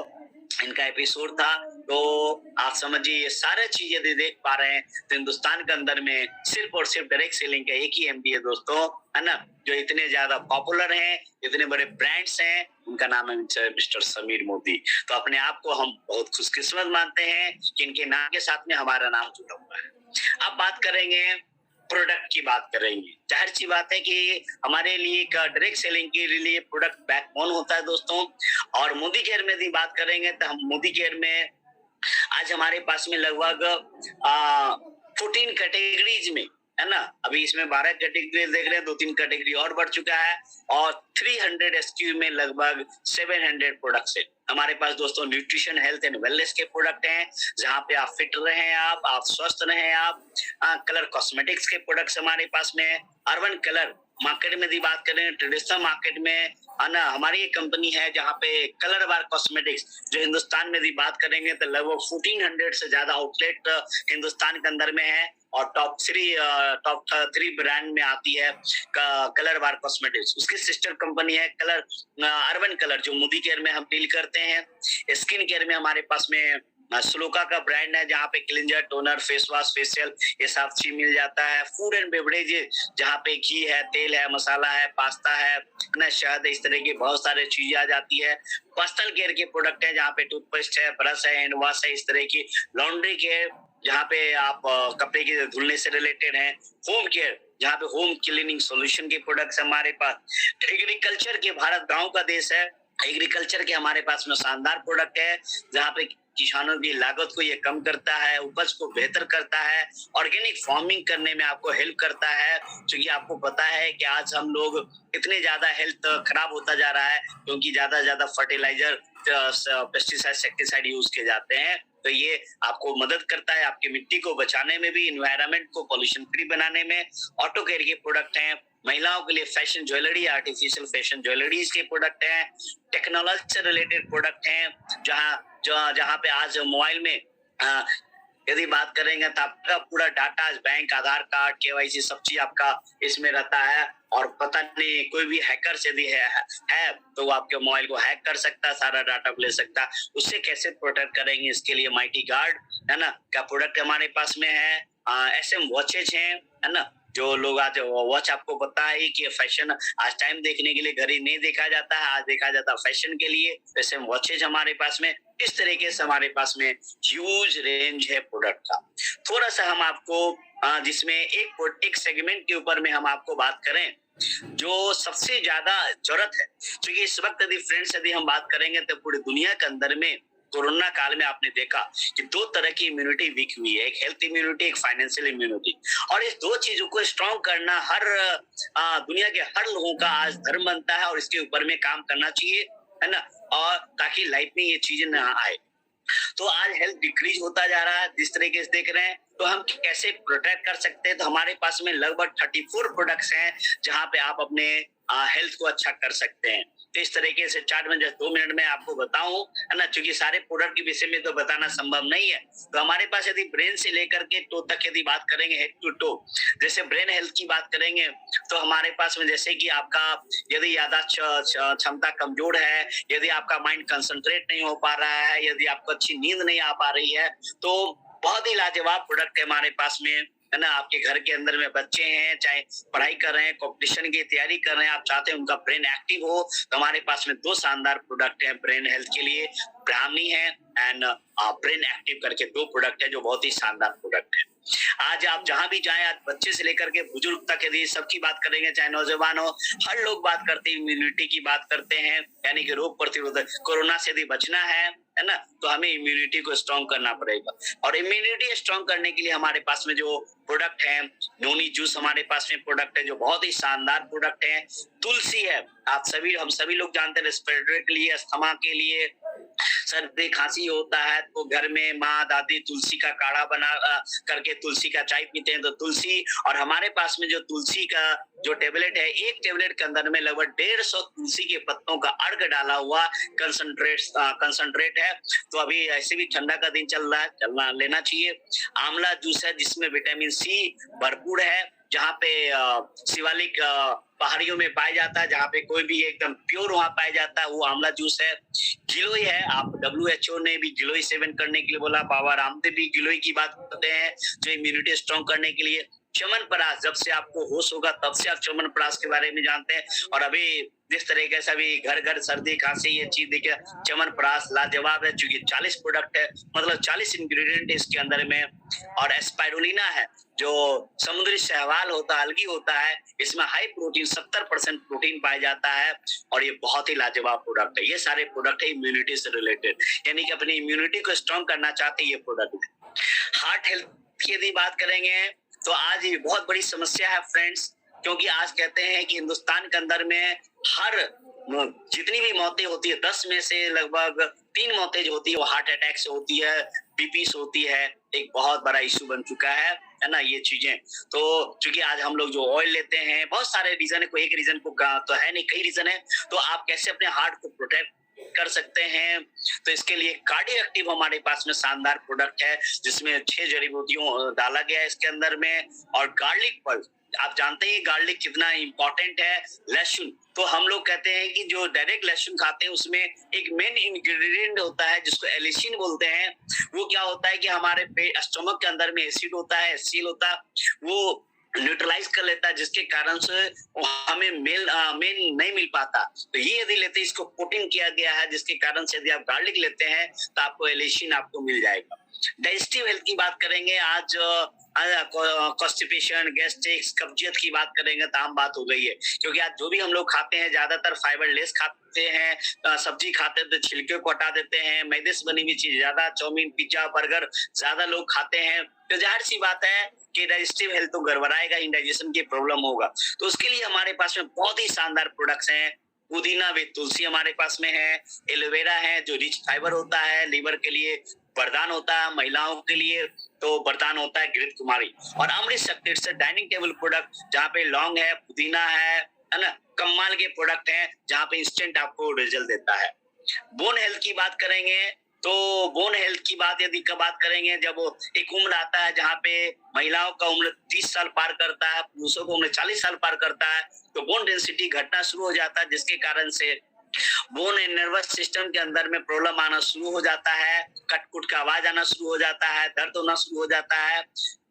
इनका एपिसोड था। तो आप समझिए ये सारे चीजें देख पा रहे हैं। तो हिंदुस्तान के अंदर में सिर्फ और सिर्फ डायरेक्ट सेलिंग का एक ही एमडी है दोस्तों, है ना, जो इतने ज्यादा पॉपुलर हैं, इतने बड़े ब्रांड्स हैं, उनका नाम है मिस्टर समीर मोदी। तो अपने आप को हम बहुत खुशकिस्मत मानते हैं कि इनके नाम के साथ में हमारा नाम जुड़ा हुआ है। अब बात करेंगे प्रोडक्ट की, बात करेंगे। जाहिर सी बात है कि हमारे लिए डायरेक्ट सेलिंग के लिए प्रोडक्ट बैकबोन होता है दोस्तों। और मोदी केयर में भी बात करेंगे तो हम मोदी केयर में आज हमारे पास में लगभग 14 कैटेगरीज में, है ना, अभी इसमें 12 कैटेगरी देख रहे हैं, 2-3 कैटेगरी और बढ़ चुका है और 300 एसक्यू में लगभग 700 प्रोडक्ट्स है हमारे पास दोस्तों। न्यूट्रिशन, हेल्थ एंड वेलनेस के प्रोडक्ट हैं जहां पे आप फिट रहें, आप स्वस्थ रहें आप। कलर कॉस्मेटिक्स के प्रोडक्ट्स हमारे पास में है। अर्बन कलर मार्केट में भी बात करें, ट्रेडिशनल मार्केट में, है ना, हमारी एक कंपनी है जहाँ पे कलर बार कॉस्मेटिक्स, जो हिंदुस्तान में भी बात करेंगे तो लगभग 1400 से ज्यादा आउटलेट हिंदुस्तान के अंदर में है और टॉप 3 ब्रांड में आती है कलर बार कॉस्मेटिक्स। उसकी सिस्टर कंपनी है अर्बन कलर, जो मोदी केयर में हम डील करते हैं। स्किन केयर में हमारे पास में स्लोका का ब्रांड है जहाँ पे cleanser, toner, face wash, facial ये सब चीज मिल जाता है। फूड एंड बेवरेज जहाँ पे घी है, तेल है, मसाला है, पास्ता है ना, शहद है, इस तरह की बहुत सारी चीजें आ जाती है। पर्सनल केयर के प्रोडक्ट है जहाँ पे टूथपेस्ट है, ब्रश है, हैंड वॉश है, इस तरह की। लॉन्ड्री केयर जहाँ पे आप कपड़े के धुलने से रिलेटेड है। होम केयर जहाँ पे होम क्लीनिंग सॉल्यूशन के प्रोडक्ट्स हमारे पास। एग्रीकल्चर के, भारत गाँव का देश है, एग्रीकल्चर के हमारे पास में शानदार प्रोडक्ट है जहाँ पे किसानों की लागत को ये कम करता है, उपज को बेहतर करता है, ऑर्गेनिक फार्मिंग करने में आपको हेल्प करता है। क्योंकि आपको पता है कि आज हम लोग इतने ज्यादा हेल्थ खराब होता जा रहा है क्योंकि ज्यादा फर्टिलाइजर, पेस्टिसाइड, सेक्टिसाइड यूज किए जाते हैं। तो ये आपको मदद करता है आपकी मिट्टी को बचाने में भी, इन्वायरमेंट को पॉल्यूशन फ्री बनाने में। ऑटो केयर के प्रोडक्ट हैं, महिलाओं के लिए fashion jewellery, artificial fashion jewelleries के प्रोडक्ट हैं, टेक्नोलॉजी से रिलेटेड प्रोडक्ट हैं। जहां पे आज मोबाइल में यदि बात करेंगे तो आपका पूरा डाटा, बैंक, आधार कार्ड, केवाईसी सब चीज आपका इसमें रहता है। और पता नहीं कोई भी हैकर से भी है तो वो आपके मोबाइल को हैक कर सकता है, सारा डाटा ले सकता है। उससे कैसे प्रोटेक्ट करेंगे, इसके लिए माइटी गार्ड है ना का प्रोडक्ट हमारे पास में है। SM वॉचेज हैं, है ना, जो लोग आज वॉच, आपको पता है कि फैशन, आज टाइम देखने के लिए घड़ी नहीं देखा जाता है, आज देखा जाता है फैशन के लिए। वैसे वॉचेज हमारे पास में इस तरीके से हमारे पास में ह्यूज रेंज है प्रोडक्ट का। थोड़ा सा हम आपको जिसमें एक सेगमेंट के ऊपर में हम आपको बात करें जो सबसे ज्यादा जरूरत है। क्योंकि इस वक्त यदि फ्रेंड्स यदि हम बात करेंगे तो पूरी दुनिया के अंदर में कोरोना काल में आपने देखा कि दो तरह की इम्यूनिटी वीक हुई है, एक हेल्थ इम्यूनिटी, एक फाइनेंशियल इम्यूनिटी। और इस दो चीजों को स्ट्रॉन्ग करना हर दुनिया के हर लोगों का आज धर्म बनता है और इसके ऊपर में काम करना चाहिए, है ना, और ताकि लाइफ में ये चीजें ना आए। तो आज हेल्थ डिक्रीज होता जा रहा है जिस तरीके से देख रहे हैं। तो हम कैसे प्रोटेक्ट कर सकते हैं, तो हमारे पास में लगभग 34 प्रोडक्ट्स हैं जहां पे आप अपने हेल्थ को अच्छा कर सकते हैं। तो इस तरीके से चार्ट में 2 मिनट में आपको बताऊं, है ना, क्योंकि सारे प्रोडक्ट के विषय में तो बताना संभव नहीं है। तो हमारे पास यदि ब्रेन से लेकर के टो तक यदि बात करेंगे, हेड टू टो, जैसे ब्रेन हेल्थ की बात करेंगे तो हमारे पास में जैसे कि आपका यदि याददाश्त क्षमता कमजोर है, यदि आपका माइंड कंसंट्रेट नहीं हो पा रहा है, यदि आपको अच्छी नींद नहीं आ पा रही है, तो बहुत ही लाजवाब प्रोडक्ट है हमारे पास में, है ना। आपके घर के अंदर में बच्चे हैं, चाहे पढ़ाई कर रहे हैं, कंपटीशन की तैयारी कर रहे हैं, आप चाहते हैं उनका ब्रेन एक्टिव हो, तो हमारे पास में 2 शानदार प्रोडक्ट हैं ब्रेन हेल्थ के लिए। ब्राह्मणी है एंड ब्रेन एक्टिव करके 2 प्रोडक्ट है जो बहुत ही शानदार प्रोडक्ट है। आज आप जहां भी जाएं, आज बच्चे से लेकर के बुजुर्ग तक यदि सबकी बात करेंगे, चाहे नौजवान हो, हर लोग बात करते हैं, इम्यूनिटी की बात करते हैं, यानी कि रोग प्रतिरोधक, कोरोना से यदि बचना है ना, तो हमें इम्यूनिटी को स्ट्रॉन्ग करना पड़ेगा। और इम्यूनिटी स्ट्रॉन्ग करने के लिए हमारे पास में जो प्रोडक्ट है, नोनी जूस हमारे पास में प्रोडक्ट है जो बहुत ही शानदार प्रोडक्ट है। तुलसी है, हम सभी लोग जानते हैं, रेस्पिरेटरी के लिए, अस्थमा के लिए, सर्दी खांसी होता है तो घर में माँ दादी तुलसी का काढ़ा बना करके तुलसी का चाय पीते हैं। तो तुलसी, और हमारे पास में जो तुलसी का जो टेबलेट है, एक टेबलेट के अंदर में लगभग 150 तुलसी के पत्तों का अर्क डाला हुआ कंसंट्रेट है। तो अभी ऐसे भी ठंडा का दिन चल रहा है, चलना लेना चाहिए। आंवला जूस है जिसमें विटामिन सी भरपूर है, जहाँ पे शिवालिक पहाड़ियों में पाया जाता है, जहाँ पे कोई भी एकदम प्योर वहां पाया जाता है, वो आंवला जूस है। गिलोय है, आप WHO ने भी गिलोय सेवन करने के लिए बोला, बाबा रामदेव भी गिलोय की बात करते हैं जो इम्यूनिटी स्ट्रॉन्ग करने के लिए। च्यवनप्राश, जब से आपको होश होगा तब से आप च्यवनप्राश के बारे में जानते हैं। और अभी जिस तरीके से अभी घर घर सर्दी खांसी ये चीज देखिए, च्यवनप्राश लाजवाब है, क्योंकि 40 प्रोडक्ट है, मतलब 40 इंग्रेडिएंट है इसके अंदर में। और एस्पाइरुलिना है जो समुद्री शैवाल होता है, अलगी होता है, इसमें हाई प्रोटीन 70% प्रोटीन पाया जाता है और ये बहुत ही लाजवाब प्रोडक्ट है। ये सारे प्रोडक्ट है इम्यूनिटी से रिलेटेड, यानी कि अपनी इम्यूनिटी को स्ट्रॉन्ग करना चाहते हैं ये प्रोडक्ट है। हार्ट हेल्थ की यदि बात करेंगे तो आज ये बहुत बड़ी समस्या है फ्रेंड्स, क्योंकि आज कहते हैं कि हिंदुस्तान के अंदर में हर जितनी भी मौतें होती है 10 में से लगभग 3 मौतें जो होती है वो हार्ट अटैक से होती है, बीपी से होती है। एक बहुत बड़ा इश्यू बन चुका है ना ये चीजें। तो क्योंकि आज हम लोग जो ऑयल लेते हैं, बहुत सारे रीजन है, कोई एक रीजन को तो है नहीं, कई रीजन है। तो आप कैसे अपने हार्ट को प्रोटेक्ट कर सकते हैं, तो इसके लिए कार्डियो एक्टिव हमारे पास में शानदार प्रोडक्ट है जिसमें 6 जड़ी बूटियों डाला गया है इसके अंदर में। और गार्लिक पल्स, आप जानते हैं गार्लिक कितना इंपॉर्टेंट है। लहसुन, तो हम लोग कहते हैं कि जो डायरेक्ट लहसुन खाते हैं उसमें एक मेन इंग्रेडिएंट होता है जिसको एलिसिन बोलते हैं। वो क्या होता है कि हमारे पेट स्टमक के अंदर में एसिड होता है, एसिल होता है, वो न्यूट्रलाइज कर लेता है, जिसके कारण से हमें मेन नहीं मिल पाता। तो ये यदि लेते हैं, इसको कोटिंग किया गया है, जिसके कारण से यदि आप गार्लिक लेते हैं तो आपको एलिसिन आपको मिल जाएगा। डाइजेस्टिव हेल्थ की बात करेंगे, आज कॉन्स्टिपेशन, गैस्ट्रिक्स, कब्जियत की बात करेंगे तो आम बात हो गई है, क्योंकि आज जो भी हम लोग खाते हैं ज्यादातर फाइबर लेस देते हैं, सब्जी खाते हैं तो छिलके को हटा देते हैं, मैदे से बनी हुई चीज ज्यादा, चाउमीन, पिज्जा, बर्गर ज्यादा लोग खाते हैं, तो जाहिर सी बात है कि डाइजेस्टिव हेल्थ तो गड़बड़ाएगा, इंडाइजेशन की प्रॉब्लम होगा। तो उसके लिए हमारे पास में बहुत ही शानदार प्रोडक्ट्स हैं। पुदीना विद तुलसी हमारे पास में है, एलोवेरा है जो रिच फाइबर होता है, लीवर के लिए वरदान होता है, महिलाओं के लिए तो वरदान होता है घृत कुमारी। और अमृत शक्ति इट्स डाइनिंग टेबल प्रोडक्ट, जहाँ पे लौंग है, पुदीना है ना, कमाल के प्रोडक्ट हैं जहाँ पे इंस्टेंट आपको रिजल्ट देता है। बोन हेल्थ की बात करेंगे तो बोन हेल्थ की बात यदि कब बात करेंगे, जब एक उम्र आता है जहाँ पे महिलाओं का उम्र 30 साल पार करता है, पुरुषों का उम्र 40 साल पार करता है, तो बोन डेंसिटी घटना शुरू हो जाता है, जिसके कारण से बोन एंड नर्वस सिस्टम के अंदर में प्रॉब्लम आना शुरू हो जाता है, कटकुट का आवाज आना शुरू हो जाता है, दर्द होना शुरू हो जाता है,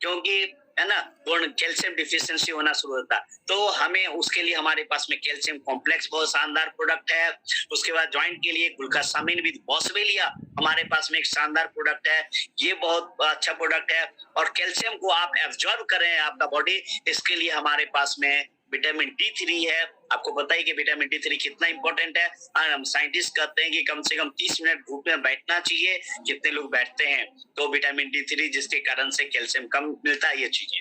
क्योंकि है ना बोन कैल्शियम डिफिशियंसी होना शुरू होता है। तो हमें उसके लिए हमारे पास में कैल्शियम कॉम्प्लेक्स बहुत शानदार प्रोडक्ट है। उसके बाद जॉइंट के लिए ग्लूकासामिन विद बॉसवेलिया हमारे पास में एक शानदार प्रोडक्ट है, ये बहुत अच्छा प्रोडक्ट है। और कैल्शियम को आप एब्जॉर्ब करें आपका बॉडी, इसके लिए हमारे पास में विटामिन D3 है। आपको बताइए कि विटामिन D3 कितना इंपॉर्टेंट है। हम साइंटिस्ट कहते हैं कि कम से कम 30 मिनट धूप में बैठना चाहिए, कितने लोग बैठते हैं, तो विटामिन D3 जिसके कारण से कैल्शियम कम मिलता है, ये चीजें।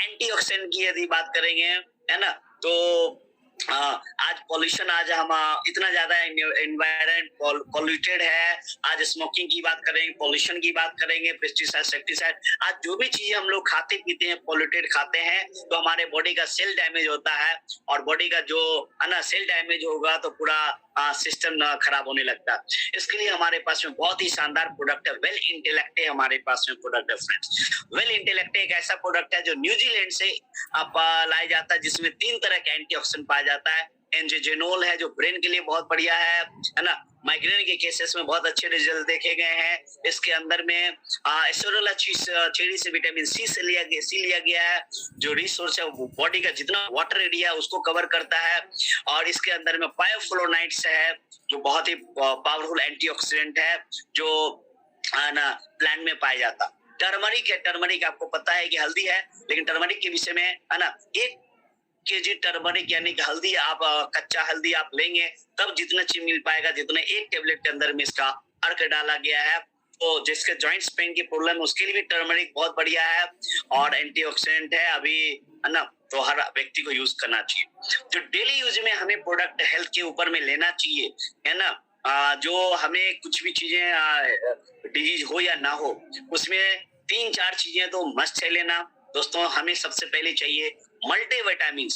एंटीऑक्सीडेंट की यदि बात करेंगे है ना, तो आज पॉल्यूशन, आज हम इतना ज्यादा एनवायरमेंट पॉल्यूटेड है, आज स्मोकिंग की बात करेंगे, पॉल्यूशन की बात करेंगे, पेस्टिसाइड, सेक्टिसाइड, आज जो भी चीजें हम लोग खाते पीते हैं पॉल्यूटेड खाते हैं, तो हमारे बॉडी का सेल डैमेज होता है, और बॉडी का जो है ना सेल डैमेज होगा तो पूरा सिस्टम खराब होने लगता है। इसके लिए हमारे पास में बहुत ही शानदार प्रोडक्ट है, वेल इंटेलेक्टे हमारे पास में प्रोडक्ट है फ्रेंड्स। वेल इंटेलेक्टे एक ऐसा प्रोडक्ट है जो न्यूजीलैंड से आप लाया जाता है, जिसमें 3 तरह के एंटीऑक्सीडेंट पाया जाता है। एंजिजेनोल है जो ब्रेन के लिए बहुत बढ़िया है ना, माइग्रेन के केसेस में बहुत अच्छे रिजल्ट देखे गए हैं। इसके अंदर में एस्टोरोला चेरी से विटामिन सी लिया गया है, जो रिसोर्स है वो बॉडी का जितना वाटर एरिया है उसको कवर करता है। और इसके अंदर में बायोफ्लोनाइट्स है जो बहुत ही पावरफुल एंटीऑक्सीडेंट है, जो ना प्लांट में पाया जाता। टर्मरिक है, टर्मरिक आपको पता है कि हल्दी है, लेकिन टर्मरिक के विषय में है ना, 1 केजी टर्मरिक यानी कि हल्दी आप कच्चा हल्दी आप लेंगे तब जितना चीज मिल पाएगा, जितने 1 टेबलेट के अंदर में इसका अर्क डाला गया है। तो जिसके जॉइंट्स पेन की प्रॉब्लम है उसके लिए भी टर्मरिक बहुत बढ़िया है और एंटीऑक्सीडेंट है अभी, है ना, तो हर व्यक्ति को यूज करना चाहिए। जो डेली यूज में हमें प्रोडक्ट हेल्थ के ऊपर में लेना चाहिए, है ना, जो हमें कुछ भी चीजें डिजीज हो या ना हो, उसमें 3-4 चीजें तो मस्ट है लेना दोस्तों। हमें सबसे पहले चाहिए मल्टीविटामिन,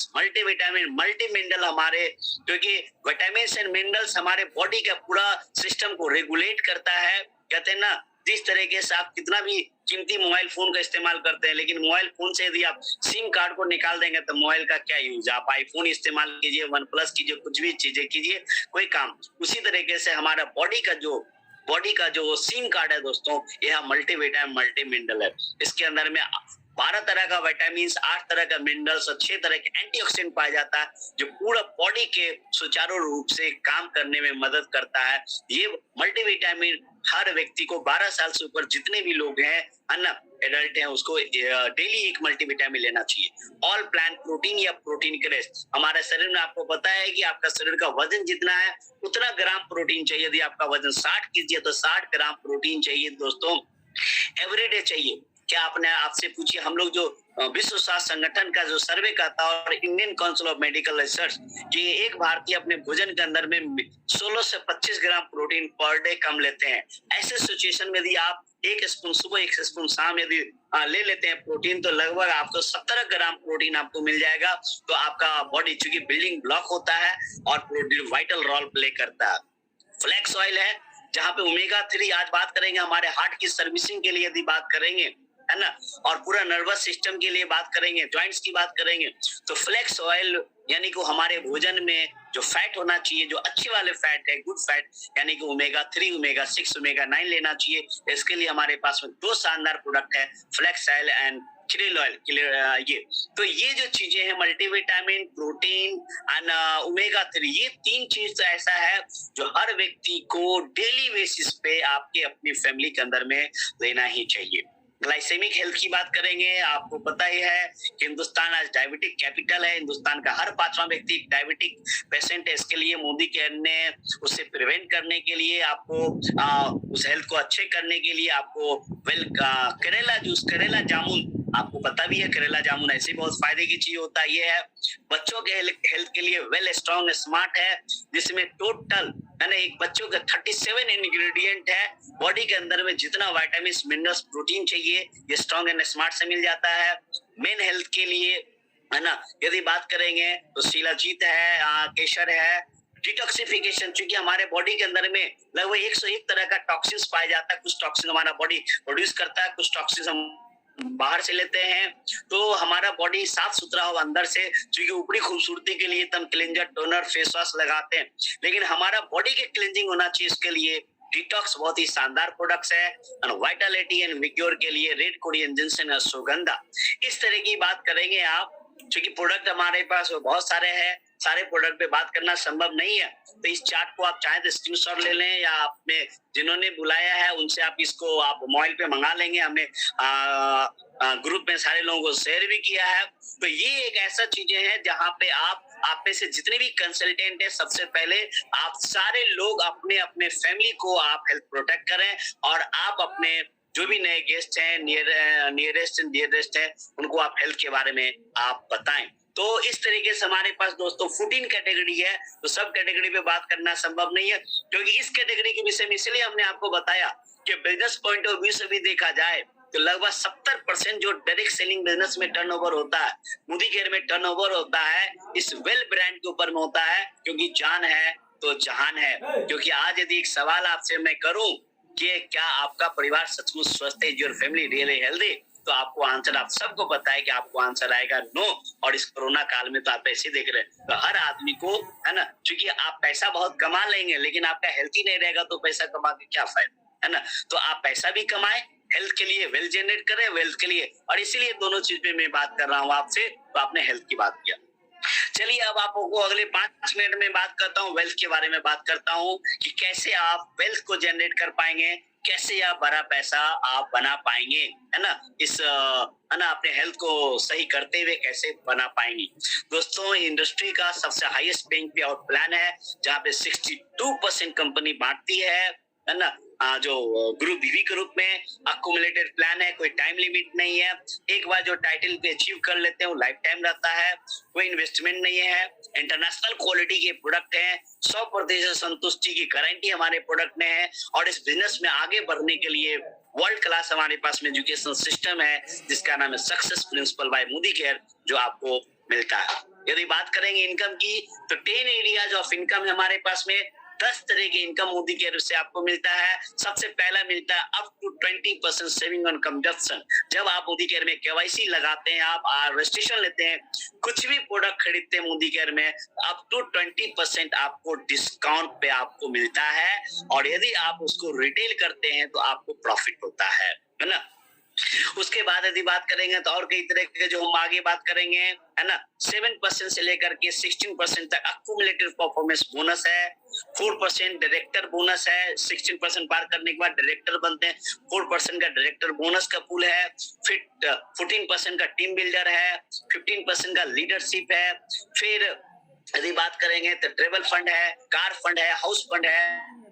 मल्टी मिनरल हमारे, क्योंकि विटामिन एंड मिनरल्स हमारे बॉडी का पूरा सिस्टम को रेगुलेट करता है। कहते हैं ना, जिस तरीके से आप कितना भी कीमती मोबाइल फोन का इस्तेमाल करते हैं, लेकिन मोबाइल फोन से यदि आप सिम कार्ड को निकाल देंगे तो मोबाइल का क्या यूज। आप आईफोन इस्तेमाल कीजिए, वन प्लस कीजिए, कुछ भी चीजें कीजिए, कोई काम। उसी तरीके से हमारा बॉडी का जो सिम कार्ड है दोस्तों, यह मल्टीविटामिन मल्टी मिनरल है। इसके अंदर में 12 तरह का विटामिन, 8 तरह का मिनरल्स और 6 तरह के एंटीऑक्सीडेंट पाया जाता है, जो पूरा बॉडी के सुचारू रूप से काम करने में मदद करता है। ये मल्टीविटामिन हर व्यक्ति को 12 साल से ऊपर जितने भी लोग हैं, है ना, एडल्ट हैं, उसको डेली एक मल्टीविटामिन लेना चाहिए। ऑल प्लांट प्रोटीन या प्रोटीन क्रेस्ट, हमारे शरीर में आपको पता है कि आपका शरीर का वजन जितना है उतना ग्राम प्रोटीन चाहिए। यदि आपका वजन 60 kg है तो 60 ग्राम प्रोटीन चाहिए दोस्तों, एवरीडे चाहिए। क्या आपने आपसे पूछिए, हम लोग जो विश्व स्वास्थ्य संगठन का जो सर्वे करता है और Indian council of medical research, कि एक भारतीय अपने भोजन के अंदर में 16 से 25 ग्राम प्रोटीन पर डे कम लेते हैं। ऐसे सिचुएशन में यदि आप 1 स्पून सुबह 1 स्पून शाम यदि ले लेते हैं प्रोटीन, तो लगभग आपको 17 ग्राम प्रोटीन आपको मिल जाएगा। तो आपका बॉडी चूंकि बिल्डिंग ब्लॉक होता है और प्रोटीन वाइटल रोल प्ले करता है। फ्लैक्स ऑयल है जहाँ पे ओमेगा 3, आज बात करेंगे हमारे हार्ट की सर्विसिंग के लिए यदि बात करेंगे, है ना, और पूरा नर्वस सिस्टम के लिए बात करेंगे, जॉइंट्स की बात करेंगे, तो फ्लैक्स ऑयल यानी कि हमारे भोजन में जो फैट होना चाहिए, जो अच्छे वाले फैट है, गुड फैट, यानी कि ओमेगा 3, ओमेगा 6, ओमेगा 9 लेना चाहिए। इसके लिए हमारे पास में 2 शानदार प्रोडक्ट है, flax oil and krill oil. ये तो ये जो चीजें हैं, मल्टीविटामिन, प्रोटीन एंड ओमेगा 3, ये 3 चीज तो ऐसा है जो हर व्यक्ति को डेली बेसिस पे आपके अपनी फैमिली के अंदर में लेना ही चाहिए। ग्लाइसेमिक हेल्थ की बात करेंगे। आपको पता ही है कि हिंदुस्तान आज डायबिटिक कैपिटल है। हिंदुस्तान का हर 5वां व्यक्ति डायबिटिक पेशेंट है। इसके लिए मोदी केयर ने उसे प्रिवेंट करने के लिए आपको उस हेल्थ को अच्छे करने के लिए आपको करेला जूस, करेला जामुन, आपको पता भी है करेला जामुन ऐसी बहुत फायदे की चीज होता है। ये है बच्चों के हेल्थ के लिए वेल स्ट्रॉन्ग स्मार्ट है, जिसमें टोटल है ना एक बच्चों का 37 इंग्रेडिएंट है। बॉडी के अंदर में जितना विटामिन मिनरल्स प्रोटीन चाहिए ये स्ट्रॉन्ग एंड स्मार्ट से मिल जाता है। मेन हेल्थ के लिए है ना यदि बात करेंगे तो शिलाजीत है, केसर है। डिटॉक्सिफिकेशन, क्योंकि हमारे बॉडी के अंदर में लगभग 101 तरह का टॉक्सिन्स पाया जाता है। कुछ टॉक्सिन हमारा बॉडी प्रोड्यूस करता है, कुछ टॉक्सिन हम बाहर से लेते हैं। तो हमारा बॉडी साफ सुथरा हो अंदर से, क्योंकि ऊपरी खूबसूरती के लिए हम क्लिंजर, टोनर, फेस वॉश लगाते हैं, लेकिन हमारा बॉडी के क्लिंजिंग होना चाहिए। इसके लिए डिटॉक्स बहुत ही शानदार प्रोडक्ट्स है। वाइटलिटी एंड विग्योर के लिए रेड कोरियन जिनसेन, अश्वगंधा, इस तरह की बात करेंगे आप। क्योंकि प्रोडक्ट हमारे पास बहुत सारे हैं, सारे प्रोडक्ट पे बात करना संभव नहीं है। तो इस चार्ट को आप चाहे तो स्क्रीनशॉट ले लें, या आपने जिन्होंने बुलाया है उनसे आप इसको आप मोबाइल पे मंगा लेंगे। हमने ग्रुप में सारे लोगों को शेयर भी किया है। तो ये एक ऐसा चीजें हैं जहां पे आप में से जितने भी कंसल्टेंट है, सबसे पहले आप सारे लोग अपने अपने फैमिली को आप हेल्थ प्रोटेक्ट करें, और आप अपने जो भी नए गेस्ट हैं, नियरेस्ट एंड डियरेस्ट है, उनको आप हेल्थ के बारे में आप बताएं। तो इस तरीके से हमारे पास दोस्तों 14 कैटेगरी है। तो सब कैटेगरी पे बात करना संभव नहीं है, क्योंकि इस कैटेगरी के विषय में इसलिए हमने आपको बताया कि बिजनेस पॉइंट ऑफ व्यू से भी देखा जाए तो लगभग 70% जो डायरेक्ट सेलिंग बिजनेस में टर्नओवर होता है, मोदी केयर में टर्नओवर होता है, इस वेल ब्रांड के ऊपर में होता है। क्योंकि जान है तो जहान है। क्योंकि आज यदि एक सवाल आपसे मैं करूं कि क्या आपका परिवार सचमुच स्वस्थ है, योर फैमिली रियली हेल्दी, तो आपको आंसर, आप सबको पता है कि आपको आंसर आएगा नो। और इस कोरोना काल में तो आप ऐसे देख रहे हैं, तो हर आदमी को है ना, क्योंकि आप पैसा बहुत कमा लेंगे लेकिन आपका हेल्थ ही नहीं रहेगा तो पैसा कमा के क्या फायदा, है ना। तो आप पैसा भी कमाए, हेल्थ के लिए वेल्थ जनरेट करें, वेल्थ के लिए, और इसीलिए दोनों चीज पे मैं बात कर रहा हूँ आपसे। तो आपने हेल्थ की बात किया। चलिए अब आपको अगले 5 मिनट में बात करता हूँ, वेल्थ के बारे में बात करता हूँ कि कैसे आप वेल्थ को जनरेट कर पाएंगे, कैसे आप बड़ा पैसा आप बना पाएंगे, है ना। इस है ना अपने हेल्थ को सही करते हुए कैसे बना पाएंगे। दोस्तों इंडस्ट्री का सबसे हाईएस्ट पेइंग पे आउट प्लान है, जहाँ पे 62% कंपनी बांटती है ना। जो ग्रुप वीवी ग्रुप में अक्यूमुलेटेड प्लान है, कोई टाइम लिमिट नहीं है। एक बार जो टाइटल पे अचीव कर लेते हैं वो लाइफ टाइम रहता है, कोई इन्वेस्टमेंट नहीं है। इंटरनेशनल क्वालिटी के प्रोडक्ट हैं, 100% संतुष्टि की गारंटी हमारे प्रोडक्ट में है। और इस बिजनेस में आगे बढ़ने के लिए वर्ल्ड क्लास हमारे पास में एजुकेशन सिस्टम है, जिसका नाम है success principal bye Modi care, जो आपको मिलता है। यदि बात करेंगे इनकम की तो 10 एरियाज ऑफ इनकम है हमारे पास में। 10 तरह के इनकम मोदी केयर से आपको मिलता है। सबसे पहला मिलता है up to 20% saving on consumption. जब आप मोदी केयर में केवाईसी लगाते हैं, आप रजिस्ट्रेशन लेते हैं, कुछ भी प्रोडक्ट खरीदते हैं मोदी केयर में, अप टू 20% आपको डिस्काउंट पे आपको मिलता है। और यदि आप उसको रिटेल करते हैं तो आपको प्रॉफिट होता है ना। उसके बाद यदि बात करेंगे तो और कई तरह के जो हम आगे बात करेंगे, है ना। 7% से लेकर के 16% तक अक्यूमुलेटेड परफॉर्मेंस बोनस है। 4% डायरेक्टर बोनस है। 16% पार करने के बाद डायरेक्टर बनते हैं। 4% का डायरेक्टर बोनस का पूल है। फिर 14% का टीम बिल्डर है। 15% का लीडरशिप है। फिर यदि बात करेंगे तो ट्रेवल फंड है, कार फंड है, हाउस फंड है,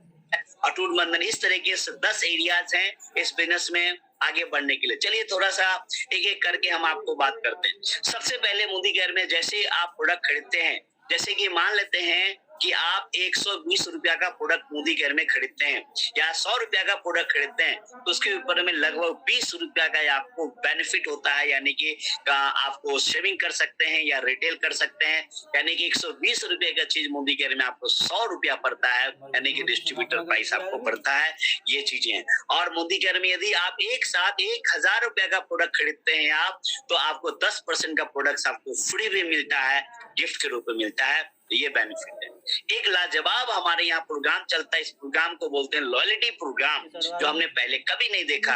अटूट बंधन। इस तरीके से 10 एरियाज हैं इस बिजनेस में आगे बढ़ने के लिए। चलिए थोड़ा सा एक एक करके हम आपको बात करते हैं। सबसे पहले मोदी केयर में जैसे आप प्रोडक्ट खरीदते हैं, जैसे कि मान लेते हैं कि आप 120 रुपया का प्रोडक्ट मोदी केयर में खरीदते हैं या 100 रुपया का प्रोडक्ट खरीदते हैं, तो उसके ऊपर में लगभग 20 रुपया का आपको बेनिफिट होता है। यानी कि आपको सेविंग कर सकते हैं या रिटेल कर सकते हैं। यानी कि 120 रुपए का चीज मोदी केयर में आपको 100 रुपया पड़ता है, यानी कि डिस्ट्रीब्यूटर प्राइस आपको पड़ता है। ये चीजें हैं। और मोदी केयर में यदि आप एक साथ 1000 रुपया का प्रोडक्ट खरीदते हैं आप, तो आपको 10% का प्रोडक्ट आपको फ्री भी मिलता है, गिफ्ट के रूप में मिलता है। ये बेनिफिट है। एक लाजवाब हमारे यहाँ प्रोग्राम चलता है, इस प्रोग्राम को बोलते हैं लॉयल्टी प्रोग्राम, जो हमने पहले कभी नहीं देखा।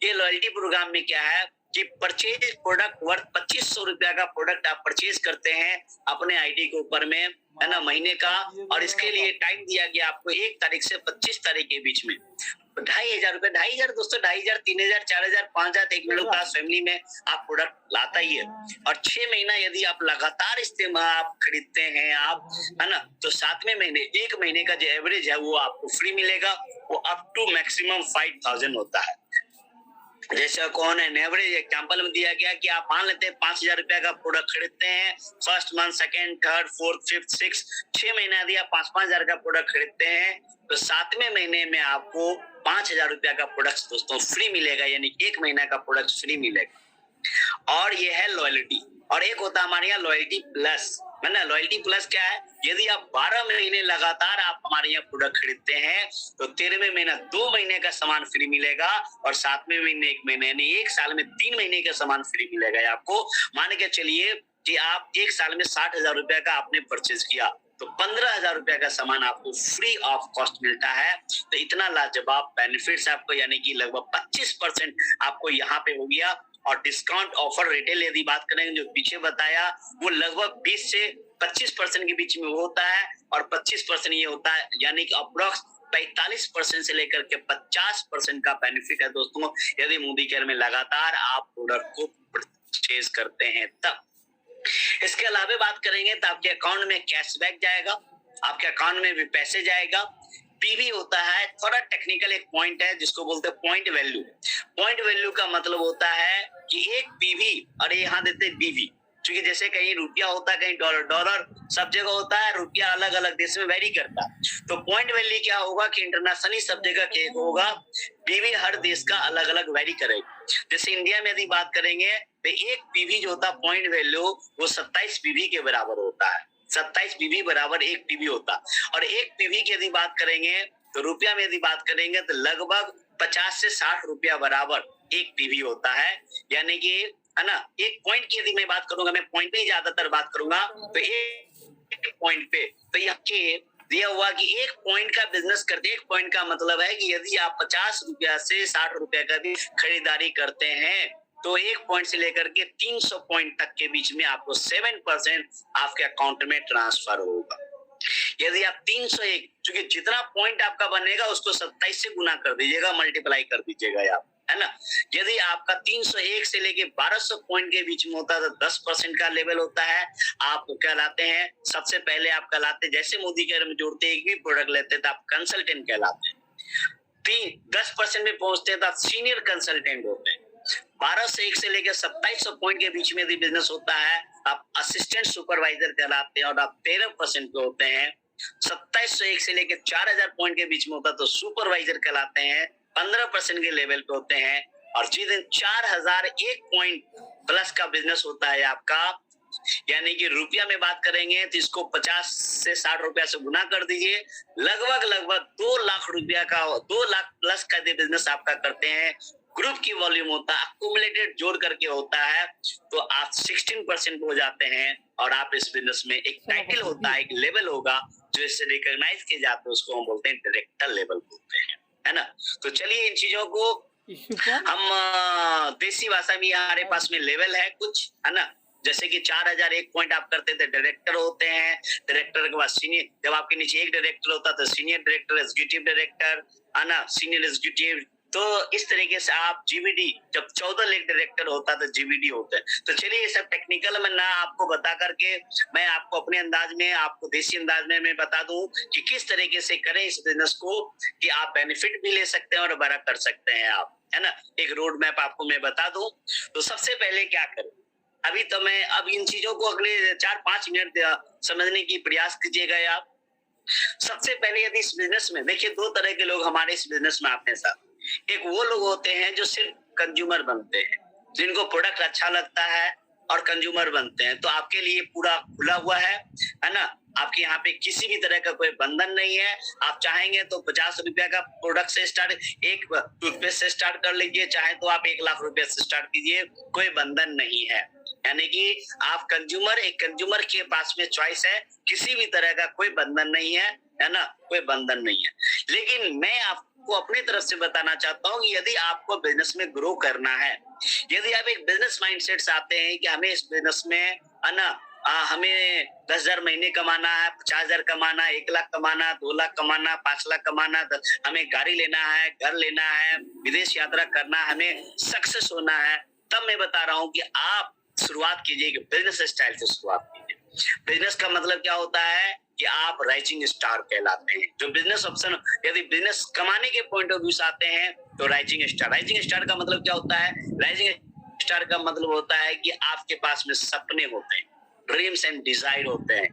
ये लॉयल्टी प्रोग्राम में क्या है कि परचेज प्रोडक्ट वर्थ 2500 रुपया का प्रोडक्ट आप परचेज करते हैं अपने आईडी के ऊपर में, है ना, महीने का। और इसके लिए टाइम दिया गया आपको 1 तारीख से 25 तारीख के बीच में। ₹2,500, 2,500 दोस्तों, 2,500, 3,000, 4,000, 5,000 एक मिडिल क्लास फैमिली में आप प्रोडक्ट लाता ही है। और 6 महीना यदि आप लगातार इस्तेमाल आप खरीदते हैं आप, है ना, तो 7वें महीने 1 महीने का जो एवरेज है वो आपको फ्री मिलेगा, वो अप टू मैक्सिमम 5,000 होता है। जैसे कौन है एवरेज एग्जांपल में दिया गया कि आप मान लेते हैं 5,000 रुपया का प्रोडक्ट खरीदते हैं, first month, second, third, fourth, fifth, six, 6 महीना यदि आप 5-5 हजार का प्रोडक्ट खरीदते हैं तो 7वें महीने में आपको 5,000 रुपया का प्रोडक्ट दोस्तों फ्री मिलेगा, यानी 1 महीना का प्रोडक्ट फ्री मिलेगा। और ये है लॉयल्टी। और एक होता है हमारे यहाँ लॉयल्टी प्लस, है ना। लॉयल्टी प्लस क्या है, यदि आप 12 महीने लगातार आप हमारे यहाँ प्रोडक्ट खरीदते हैं तो 13वें महीना 2 महीने का सामान फ्री मिलेगा, और 7वें महीने 1 महीने, यानी 1 साल में 3 महीने का सामान फ्री मिलेगा आपको। मान के चलिए कि आप 1 साल में 60,000 रुपया का आपने परचेज किया तो 15,000 रुपया का सामान आपको फ्री ऑफ कॉस्ट मिलता है। तो इतना लाजवाब बेनिफिट्स आपको, यानी कि लगभग 25% आपको यहाँ पे हो गया। और डिस्काउंट ऑफर रिटेल यदि बात करेंगे जो पीछे बताया, वो लगभग 20 से 25% के बीच में होता है, और 25% ये होता है, यानी कि अप्रोक्स 45% से लेकर के 50% का बेनिफिट है दोस्तों, यदि मोदी केयर में लगातार आप प्रोडक्ट को परचेज करते हैं तब। इसके अलावा बात करेंगे तो आपके अकाउंट में कैशबैक जाएगा, आपके अकाउंट में भी पैसे जाएगा। पीवी होता है, थोड़ा टेक्निकल एक पॉइंट है जिसको बोलते हैं पॉइंट वैल्यू। पॉइंट वैल्यू का मतलब होता है कि एक पीवी, और यहाँ देते हैं बीवी, क्योंकि जैसे कहीं रुपया होता है, कहीं डॉलर, डॉलर सब जगह होता है, रुपया अलग अलग देश में वेरी करता है। तो पॉइंट वैल्यू क्या होगा कि इंटरनेशनली सब जगह केक होगा, पीवी हर देश का अलग अलग वेरी करेगा। जैसे इंडिया में यदि बात करेंगे तो एक पीवी जो होता है पॉइंट वैल्यू, वो 27 पीवी के बराबर होता है। 27 पीवी बराबर 1 पीवी होता। और 1 पीवी की यदि बात करेंगे तो रुपया में यदि बात करेंगे तो लगभग 50 से 60 रुपया बराबर 1 पीवी होता है। यानी कि, है ना, एक पॉइंट की यदि मैं बात करूंगा, मैं पॉइंट पे ही ज्यादातर बात करूंगा, तो एक पॉइंट पे तो यहाँ दिया हुआ कि 1 पॉइंट का बिजनेस करते, 1 पॉइंट का मतलब है कि यदि आप 50 रुपया से 60 रुपया का भी खरीदारी करते हैं तो 1 पॉइंट से लेकर के 300 पॉइंट तक के बीच में आपको 7% आपके अकाउंट में ट्रांसफर होगा। यदि आप 301, क्योंकि जितना पॉइंट आपका बनेगा उसको 27 से गुना कर दीजिएगा, मल्टीप्लाई कर दीजिएगा आप, है ना। यदि आपका 301 से लेके 1200 पॉइंट के बीच में होता है तो 10% का लेवल होता है। आप कहलाते हैं, सबसे पहले आप कहलाते हैं, जैसे मोदी केयर में जोड़ते एक भी प्रोडक्ट लेते हैं तो आप कंसल्टेंट कहलाते हैं। 10% में पहुंचते हैं तो आप सीनियर कंसल्टेंट होते हैं। 1201 से लेकर 2700 पॉइंट के बीच में यदि बिजनेस होता है आप असिस्टेंट सुपरवाइजर कहलाते हैं, और आप 13% पे होते हैं। 2701 से लेकर 4000 पॉइंट के बीच में होता है तो सुपरवाइजर कहलाते हैं, 15% के लेवल पे होते हैं। और जिस दिन 4001 पॉइंट प्लस का बिजनेस होता है आपका, यानी कि रुपया में बात करेंगे तो इसको 50 से 60 रुपया से गुना कर दीजिए, लगभग 2 लाख रुपया का, 2 लाख प्लस का बिजनेस आपका करते हैं। ग्रुप की वॉल्यूम होता है, अक्यूमुलेटेड जोड़ करके होता है, तो आप 16% हो जाते हैं। और आप इस बिजनेस में एक टाइटल होता है, एक लेवल होगा जो इससे रिकॉग्नाइज किए जाते हैं, उसको हम बोलते हैं डायरेक्टर लेवल बोलते हैं, है ना। तो चलिए इन चीजों को हम देसी भाषा में, हमारे पास में लेवल है कुछ, है ना। जैसे कि 4001 पॉइंट आप करते थे, डायरेक्टर होते हैं। डायरेक्टर के बाद सीनियर, जब आपके नीचे एक डायरेक्टर होता तो सीनियर डायरेक्टर, एग्जीक्यूटिव डायरेक्टर, है ना, सीनियर एग्जीक्यूटिव। तो इस तरीके से आप जीवीडी, जब 14 लेग डायरेक्टर होता तो जीवीडी होते हैं। तो चलिए ये सब टेक्निकल में ना आपको बता करके मैं आपको अपने अंदाज में, आपको देसी अंदाज में मैं बता दूं कि किस तरीके से करें इस बिजनेस को, कि आप बेनिफिट भी ले सकते हैं और बड़ा कर सकते हैं आप, है ना। एक रोड मैप आपको मैं बता दूं। तो सबसे पहले क्या करें, अभी तो मैं अब इन चीजों को अगले 4-5 मिनट समझने की प्रयास कीजिएगा आप। सबसे पहले यदि इस बिजनेस में देखिए, 2 तरह के लोग हमारे इस बिजनेस में आते हैं साहब। एक वो लोग होते हैं जो सिर्फ कंज्यूमर बनते हैं, जिनको प्रोडक्ट अच्छा लगता है और कंज्यूमर बनते हैं। तो आपके लिए पूरा खुला हुआ है ना। आपके यहाँ पे किसी भी तरह का कोई बंधन नहीं है। आप चाहेंगे तो 50 रुपया का प्रोडक्ट से स्टार्ट, एक टूथपेस्ट से स्टार्ट कर लीजिए, चाहे तो आप 1 लाख रुपया से स्टार्ट कीजिए, कोई बंधन नहीं है। यानी कि आप कंज्यूमर, एक कंज्यूमर के पास में चॉइस है, किसी भी तरह का कोई बंधन नहीं है ना, कोई बंधन नहीं है। लेकिन मैं आपको अपनी तरफ से बताना चाहता हूँ कि यदि आपको बिजनेस में ग्रो करना है, यदि आप एक बिजनेस माइंडसेट से आते हैं कि हमें इस बिजनेस में, है ना, हमें 10,000 महीने कमाना है, 50,000 कमाना है, 1 लाख कमाना, 2 लाख कमाना, 5 लाख कमाना, हमें गाड़ी लेना है, घर लेना है, विदेश यात्रा करना है, हमें सक्सेस होना है, तब मैं बता रहा हूँ कि आप शुरुआत कीजिए कि बिजनेस स्टाइल से शुरुआत कीजिए। बिजनेस का मतलब क्या होता है कि आप राइजिंग स्टार कहलाते हैं। जो बिजनेस ऑप्शन, यदि बिजनेस कमाने के पॉइंट ऑफ व्यू से आते हैं तो राइजिंग स्टार का मतलब क्या होता है? राइजिंग स्टार का मतलब होता है कि आपके पास में सपने होते हैं, ड्रीम्स एंड डिजायर होते हैं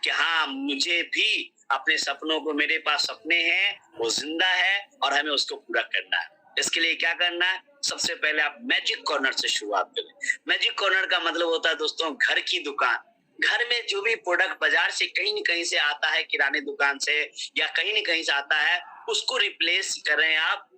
कि हाँ, मुझे भी अपने सपनों को, मेरे पास सपने हैं, वो जिंदा है और हमें उसको पूरा करना है। इसके लिए क्या करना है? सबसे पहले आप मैजिक कॉर्नर से शुरुआत करें। मैजिक कॉर्नर का मतलब होता है दोस्तों घर की दुकान। घर में जो भी प्रोडक्ट बाजार से कहीं न कहीं से आता है, किराने दुकान से या कहीं न कहीं से आता है, उसको रिप्लेस करें आप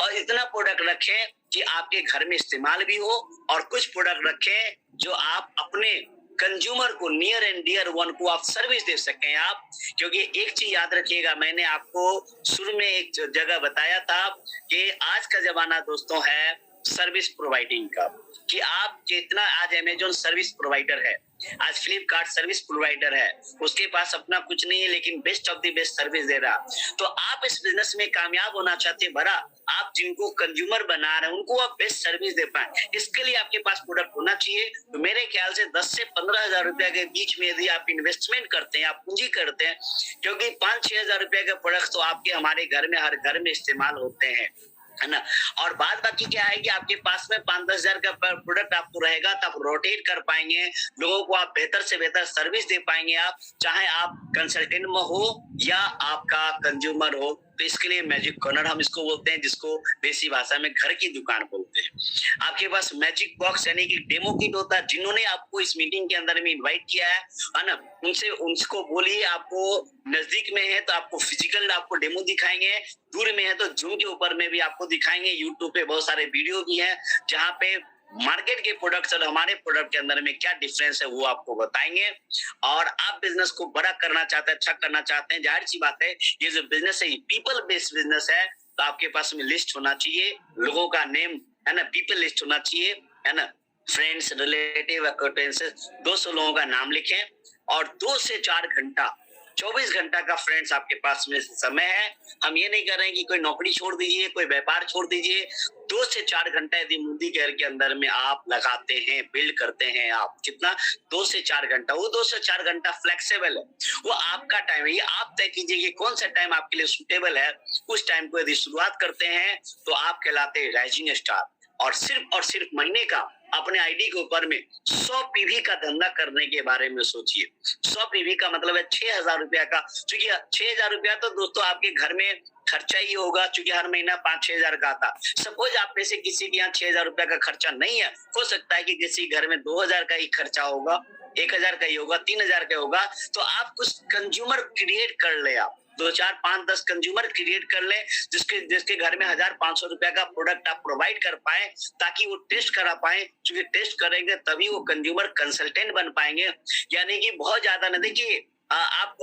और इतना प्रोडक्ट रखें कि आपके घर में इस्तेमाल भी हो और कुछ प्रोडक्ट रखें जो आप अपने कंज्यूमर को, नियर एंड डियर वन को आप सर्विस दे सकें आप। क्योंकि एक चीज याद रखिएगा, मैंने आपको शुरू में एक जगह बताया था कि आज का जमाना दोस्तों है सर्विस प्रोवाइडिंग का, कि आप जितना आज अमेजोन सर्विस प्रोवाइडर है, आज फ्लिपकार्ट सर्विस प्रोवाइडर है, उसके पास अपना कुछ नहीं है लेकिन best of the best service दे रहा। तो आप इस बिजनेस में कामयाब होना चाहते हैं, बड़ा आप जिनको कंज्यूमर बना रहे हैं उनको आप बेस्ट सर्विस दे पाए, इसके लिए आपके पास प्रोडक्ट होना चाहिए। तो मेरे ख्याल से 10 से 15,000 रुपए के बीच में यदि आप इन्वेस्टमेंट करते हैं, आप पूंजी करते हैं, क्योंकि 5-6 हजार रुपए के प्रोडक्ट तो आपके हमारे घर में, हर घर में इस्तेमाल होते हैं, है ना। और बात बाकी क्या है कि आपके पास में 5-10 हजार का प्रोडक्ट आपको रहेगा तो आप रोटेट कर पाएंगे, लोगों को आप बेहतर से बेहतर सर्विस दे पाएंगे आप, चाहे आप कंसल्टेंट में हो या आपका कंज्यूमर हो। तो इसके लिए मैजिक कॉर्नर हम इसको बोलते हैं, जिसको देसी भाषा में घर की दुकान बोलते हैं। आपके पास मैजिक बॉक्स यानी कि डेमो किट होता है। जिन्होंने आपको इस मीटिंग के अंदर में इनवाइट किया है ना, उनसे उनको बोलिए, आपको नजदीक में है तो आपको फिजिकल आपको डेमो दिखाएंगे, दूर में है तो जूम के ऊपर में भी आपको दिखाएंगे। यूट्यूब पे बहुत सारे वीडियो भी हैं जहाँ पे मार्केट के प्रोडक्ट्स और हमारे प्रोडक्ट के अंदर में क्या डिफरेंस है वो आपको बताएंगे। और आप बिजनेस को बड़ा करना चाहते हैं, अच्छा करना चाहते हैं, जाहिर सी बात है ये जो बिजनेस है पीपल बेस्ड बिजनेस है, तो आपके पास में लिस्ट होना चाहिए, लोगों का नेम है ना, पीपल लिस्ट होना चाहिए, है ना, फ्रेंड्स, रिलेटिव, एक्वेंटेंसेस, 200 लोगों का नाम लिखें और 2 से 4 घंटा, 24 घंटा का फ्रेंड्स आपके पास में समय है। हम ये नहीं कर रहे हैं कि कोई नौकरी छोड़ दीजिए, कोई व्यापार छोड़ दीजिए। 2 से 4 घंटा यदि मोदी केयर के अंदर में आप लगाते हैं, बिल्ड करते हैं, आप कितना 2 से 4 घंटा, वो 2 से 4 घंटा फ्लेक्सिबल है, वो आपका टाइम है, ये आप तय कीजिए कि कौन सा टाइम आपके लिए सुटेबल है। उस टाइम को यदि शुरुआत करते हैं तो आप कहलाते हैं राइजिंग स्टार। और सिर्फ महीने का अपने आईडी के ऊपर में 100 पीवी का धंधा करने के बारे में सोचिए। 100 पीवी का मतलब है 6,000 रुपया का, क्योंकि 6,000 रुपया तो दोस्तों आपके घर में खर्चा ही होगा, क्योंकि हर महीना 5-6 हजार का आता। सपोज आप में से किसी के यहाँ 6,000 रुपया का खर्चा नहीं है, हो सकता है कि किसी घर में 2,000 का ही खर्चा होगा, 1,000 का ही होगा, 3,000 का होगा। तो आप कुछ कंज्यूमर क्रिएट कर ले, आप 2, 4, 5, 10 कंज्यूमर क्रिएट कर ले, जिसके घर में 1,500 रुपया का प्रोडक्ट आप प्रोवाइड कर पाए, ताकि वो टेस्ट करा पाए, क्योंकि टेस्ट करेंगे तभी वो कंज्यूमर कंसल्टेंट बन पाएंगे। यानी कि बहुत ज्यादा ना देखिए, आप,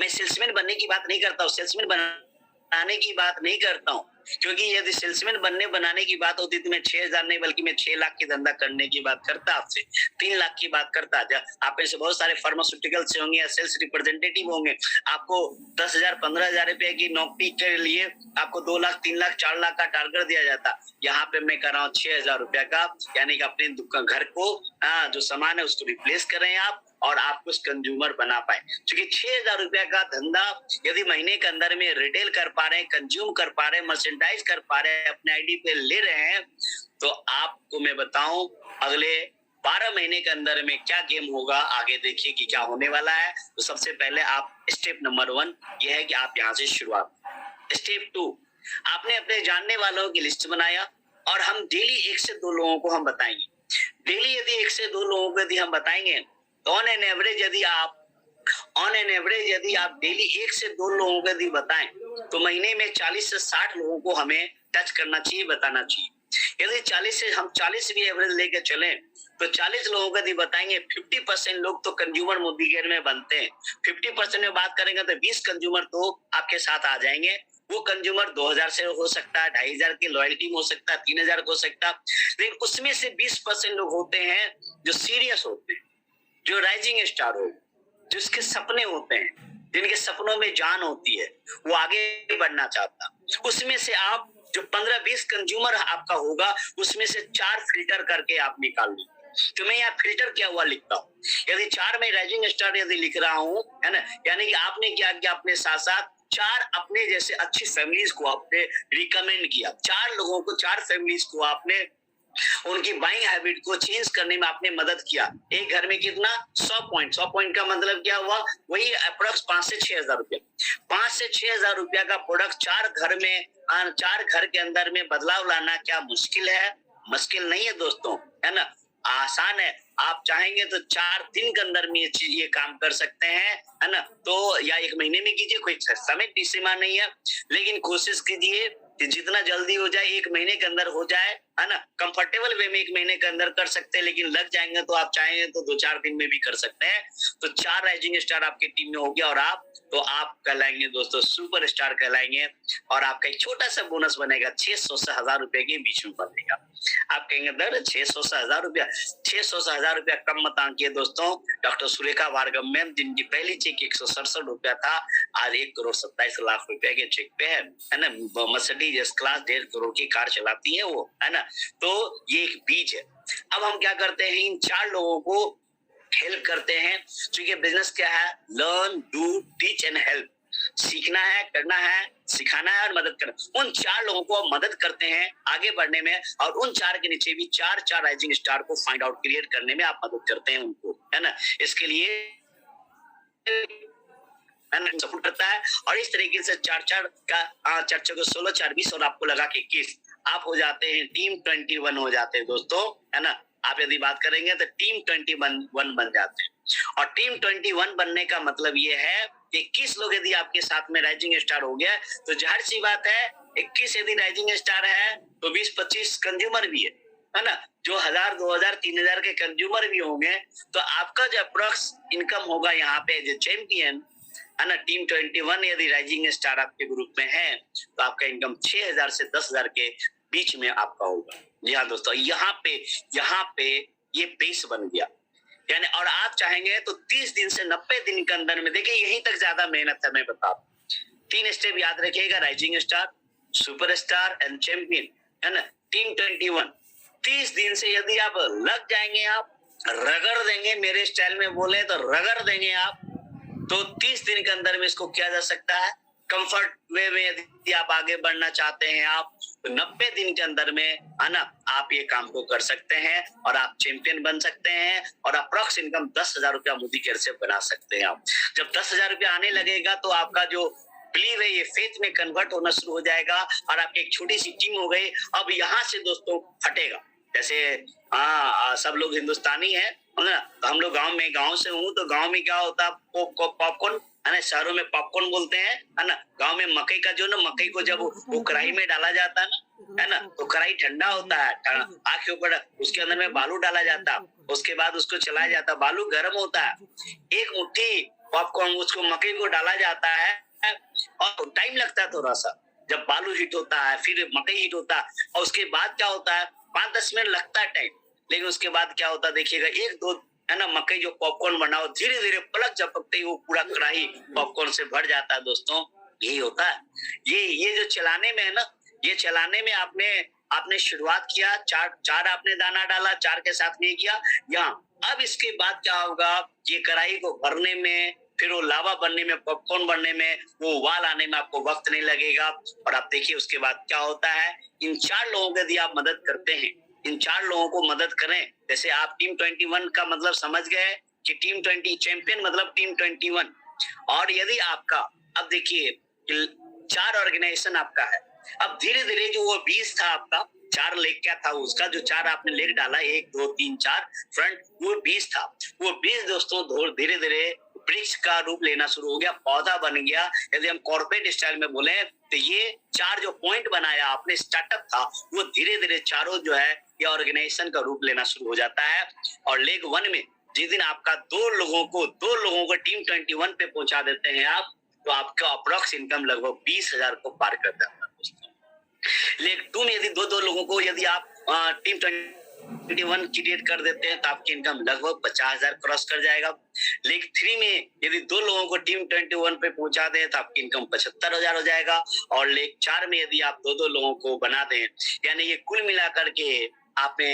मैं सेल्समैन बनने की बात नहीं करता हूँ, सेल्समैन बनाने की बात नहीं करता हूँ, क्योंकि यदि सेल्समैन बनाने की बात होती तो मैं 6,000 नहीं बल्कि मैं 6 लाख की धंधा करने की बात करता, आपसे 3 लाख की बात करता। आप में से बहुत सारे फार्मास्यूटिकल से होंगे या सेल्स रिप्रेजेंटेटिव होंगे, आपको 10,000 15,000 रुपए की नौकरी के लिए आपको 2 लाख 3 लाख 4 लाख का टारगेट दिया जाता। यहाँ पे मैं कर रहा हूँ 6,000 रुपया का, यानी कि अपने घर को जो सामान है उसको रिप्लेस करें आप और आप कुछ कंज्यूमर बना पाए। क्योंकि 6,000 रुपया का धंधा यदि महीने के अंदर में रिटेल कर पा रहे हैं, कंज्यूम कर पा रहे हैं, मर्चेंडाइज कर पा रहे हैं, अपने आईडी पे ले रहे हैं, तो आपको मैं बताऊं अगले 12 महीने के अंदर में क्या गेम होगा, आगे देखिए कि क्या होने वाला है। तो सबसे पहले आप स्टेप नंबर 1 ये है कि आप यहाँ से शुरुआत। स्टेप 2, आपने अपने जानने वालों की लिस्ट बनाया और हम डेली 1 से 2 लोगों को हम बताएंगे। डेली यदि 1 से 2 लोगों को यदि हम बताएंगे तो ऑन एन एवरेज यदि आप डेली 1 से 2 लोगों को यदि बताएं तो महीने में 40 से 60 लोगों को हमें टच करना चाहिए, बताना चाहिए। यदि 40 से हम 40 भी एवरेज लेके चलें तो 40 लोगों को यदि बताएंगे, 50% लोग तो कंज्यूमर मोदी केयर में बनते हैं। 50% में बात करेंगे तो 20 कंज्यूमर तो आपके साथ आ जाएंगे। वो कंज्यूमर 2,000 से हो सकता है, 2,500 की लॉयल्टी में हो सकता है, 3,000 हो सकता है, लेकिन उसमें से 20% लोग होते हैं जो सीरियस होते हैं, जो राइजिंग स्टार हो, जिसके सपने होते हैं, जिनके सपनों में जान होती है, वो आगे बढ़ना चाहता, उसमें से आप जो 15-20 कंज्यूमर आपका होगा, उसमें से 4 फिल्टर करके आप निकाल लीजिए। तो मैं यहाँ फिल्टर क्या हुआ लिखता हूँ, यदि 4 में राइजिंग स्टार यदि लिख रहा हूँ, है ना, यानी कि आपने क्या किया, अपने साथ साथ 4 अपने जैसे अच्छी फैमिलीज को आपने रिकमेंड किया, 4 लोगों को, 4 फैमिलीज को आपने उनकी बाइंग हैबिट को चेंज करने में आपने मदद किया। एक घर में कितना, 100 पॉइंट का मतलब क्या हुआ, वही अप्रोक्स 5 से 6 हजार रुपया, 5 से 6 हजार रुपया का प्रोडक्ट 4 घर में, 4 घर के अंदर में बदलाव लाना क्या मुश्किल है? मुश्किल नहीं है दोस्तों, है ना, आसान है। आप चाहेंगे तो 4 दिन के अंदर में ये काम कर सकते हैं, है ना, तो या 1 महीने में कीजिए, कोई समय की सीमा नहीं है, लेकिन कोशिश कीजिए कि जितना जल्दी हो जाए, 1 महीने के अंदर हो जाए, है ना, कंफर्टेबल वे में 1 महीने के अंदर कर सकते हैं, लेकिन लग जाएंगे तो आप चाहेंगे तो 2-4 दिन में भी कर सकते हैं। तो 4 राइजिंग स्टार आपकी टीम में हो गया, और आप कहलाएंगे दोस्तों सुपर स्टार कहलाएंगे, और आपका एक छोटा सा बोनस बनेगा, 600 से 1000 रुपए के बीच में बनेगा। आप कहेंगे दर 600 से 1000 रुपया, 600 से 1000 रुपया कम मत आंकिए दोस्तों। डॉक्टर सुरेखा भार्गव मैम, जिनकी पहली चेक 167 रुपया था, आज 1,27,00,000 रुपया के चेक पे है ना, मर्सिडीज एस क्लास 1.5 करोड़ की कार चलाती है वो, है ना, तो ये एक बीज है। अब हम क्या करते हैं, इन 4 लोगों को हेल्प करते हैं, क्योंकि बिजनेस क्या है, learn, do, teach and help, सीखना है, करना है, सिखाना है और मदद करना। उन 4 लोगों को हम मदद करते हैं आगे बढ़ने में, और उन 4 के नीचे भी 4 राइजिंग स्टार को फाइंड आउट क्रिएट करने में आप मदद करते हैं उनको, है ना। इसके लिए सपोर्ट करता है, और इस तरीके से 4 का 4 को 16, 4 20 और आपको लगा के 21, आप हो जाते हैं टीम 21 हो जाते हैं दोस्तों, है ना। आप यदि बात करेंगे तो टीम 21 बन जाते हैं, और टीम 21 बनने का मतलब ये है कि 21 लोग यदि आपके साथ में राइजिंग स्टार हो गया, तो जाहिर सी बात है 21 यदि राइजिंग स्टार है तो 20-25 कंज्यूमर भी है ना, जो 1000, 2000, 3000 के कंज्यूमर भी होंगे, तो आपका जो अप्रोक्स इनकम होगा यहाँ पे जो चैंपियन, है ना, टीम 21 यदि राइजिंग स्टार आपके ग्रुप में है, तो आपका इनकम 6000 से 10,000 के बीच में आपका होगा। जी हाँ दोस्तों, यहाँ पे ये बेस बन गया, यानी, और आप चाहेंगे तो 30 दिन से 90 दिन के अंदर में, देखिए यहीं तक ज्यादा मेहनत है, मैं बता, 3 स्टेप याद रखिएगा, rising star, super star and champion, है ना, टीम 21। 30 दिन से यदि आप लग जाएंगे, आप रगड़ देंगे, मेरे स्टाइल में बोले तो रगड़ देंगे आप, तो 30 दिन के अंदर में इसको किया जा सकता है। कंफर्ट वे में यदि आप आगे बढ़ना चाहते हैं आप, तो 90 दिन के अंदर में, है ना, आप ये काम को कर सकते हैं, और आप चैंपियन बन सकते हैं, और अप्रॉक्स इनकम 10,000 रुपया मोदी केयर से बना सकते हैं आप। जब 10,000 रुपया आने लगेगा, तो आपका जो बिलीव है ये फेथ में कन्वर्ट होना शुरू हो जाएगा, और आपकी एक छोटी सी टीम हो गई। अब यहाँ से दोस्तों फटेगा, जैसे सब लोग हिंदुस्तानी है ना, तो हम लोग गांव से हूँ, तो गांव में क्या होता है, पॉपकॉर्न, है ना, शहरों में पॉपकॉर्न बोलते हैं, है ना, गांव में मकई का जो ना, मकई को जब वो कढ़ाई में डाला जाता है ना, है ना, तो कढ़ाई ठंडा होता है, आग के ऊपर उसके अंदर में बालू डाला जाता है, उसके बाद उसको चलाया जाता है, बालू गर्म होता है, एक मुट्ठी पॉपकॉर्न उसको मकई को डाला जाता है, और टाइम लगता है थोड़ा सा, जब बालू हीट होता है, फिर मकई हीट होता है, और उसके बाद क्या होता है, 5-10 मिनट लगता है टाइम, लेकिन उसके बाद क्या होता है देखिएगा, 1-2, है ना, मकई जो पॉपकॉर्न बनाओ, धीरे धीरे पलक झपकते ही वो पूरा कढ़ाई पॉपकॉर्न से भर जाता है दोस्तों। यही होता है, ये जो चलाने में है ना, ये चलाने में आपने शुरुआत किया, 4 आपने दाना डाला, 4 के साथ नहीं किया यहाँ। अब इसके बाद क्या होगा, ये कढ़ाई को भरने में, फिर वो लावा बनने में, पॉपकॉर्न बनने में, वो उबाल आने में आपको वक्त नहीं लगेगा। और आप देखिए उसके बाद क्या होता है, इन 4 लोगों की यदि आप मदद करते हैं, इन 4 लोगों को मदद करें, जैसे आप टीम 21 का मतलब समझ गए कि टीम 20 चैंपियन मतलब टीम 21। और यदि आपका, अब देखिए 4 ऑर्गेनाइजेशन आपका है, अब धीरे धीरे जो वो 20 था आपका, 4 लेग क्या था उसका, जो 4 आपने लेग डाला, 1 2 3 4 फ्रंट, वो 20 था, वो 20 दोस्तों धीरे धीरे वृक्ष का रूप लेना शुरू हो गया, पौधा बन गया। यदि हम कॉर्पोरेट स्टाइल में बोले तो ये 4 जो पॉइंट बनाया आपने, स्टार्टअप था, वो धीरे धीरे चारों जो है ये ऑर्गेनाइजेशन का रूप लेना शुरू हो जाता है। और लेग 1 में जिस दिन आपका 2 लोगों को टीम 21 पे पहुंचा देते हैं आप, तो आपका अप्रोक्स इनकम लगभग 20,000 को पार कर जाता है दोस्तों। लेग 2 में यदि 2 लोगों को यदि आप टीम वन क्रिएट कर देते हैं तो आपकी इनकम लगभग 50,000 क्रॉस कर जाएगा। लीग 3 में यदि 2 लोगों को टीम 21 पे पहुंचा दें तो आपकी इनकम 75,000 हो जाएगा। और लीग 4 में यदि आप 2-2 लोगों को बना दें, यानी ये कुल मिलाकर के आपने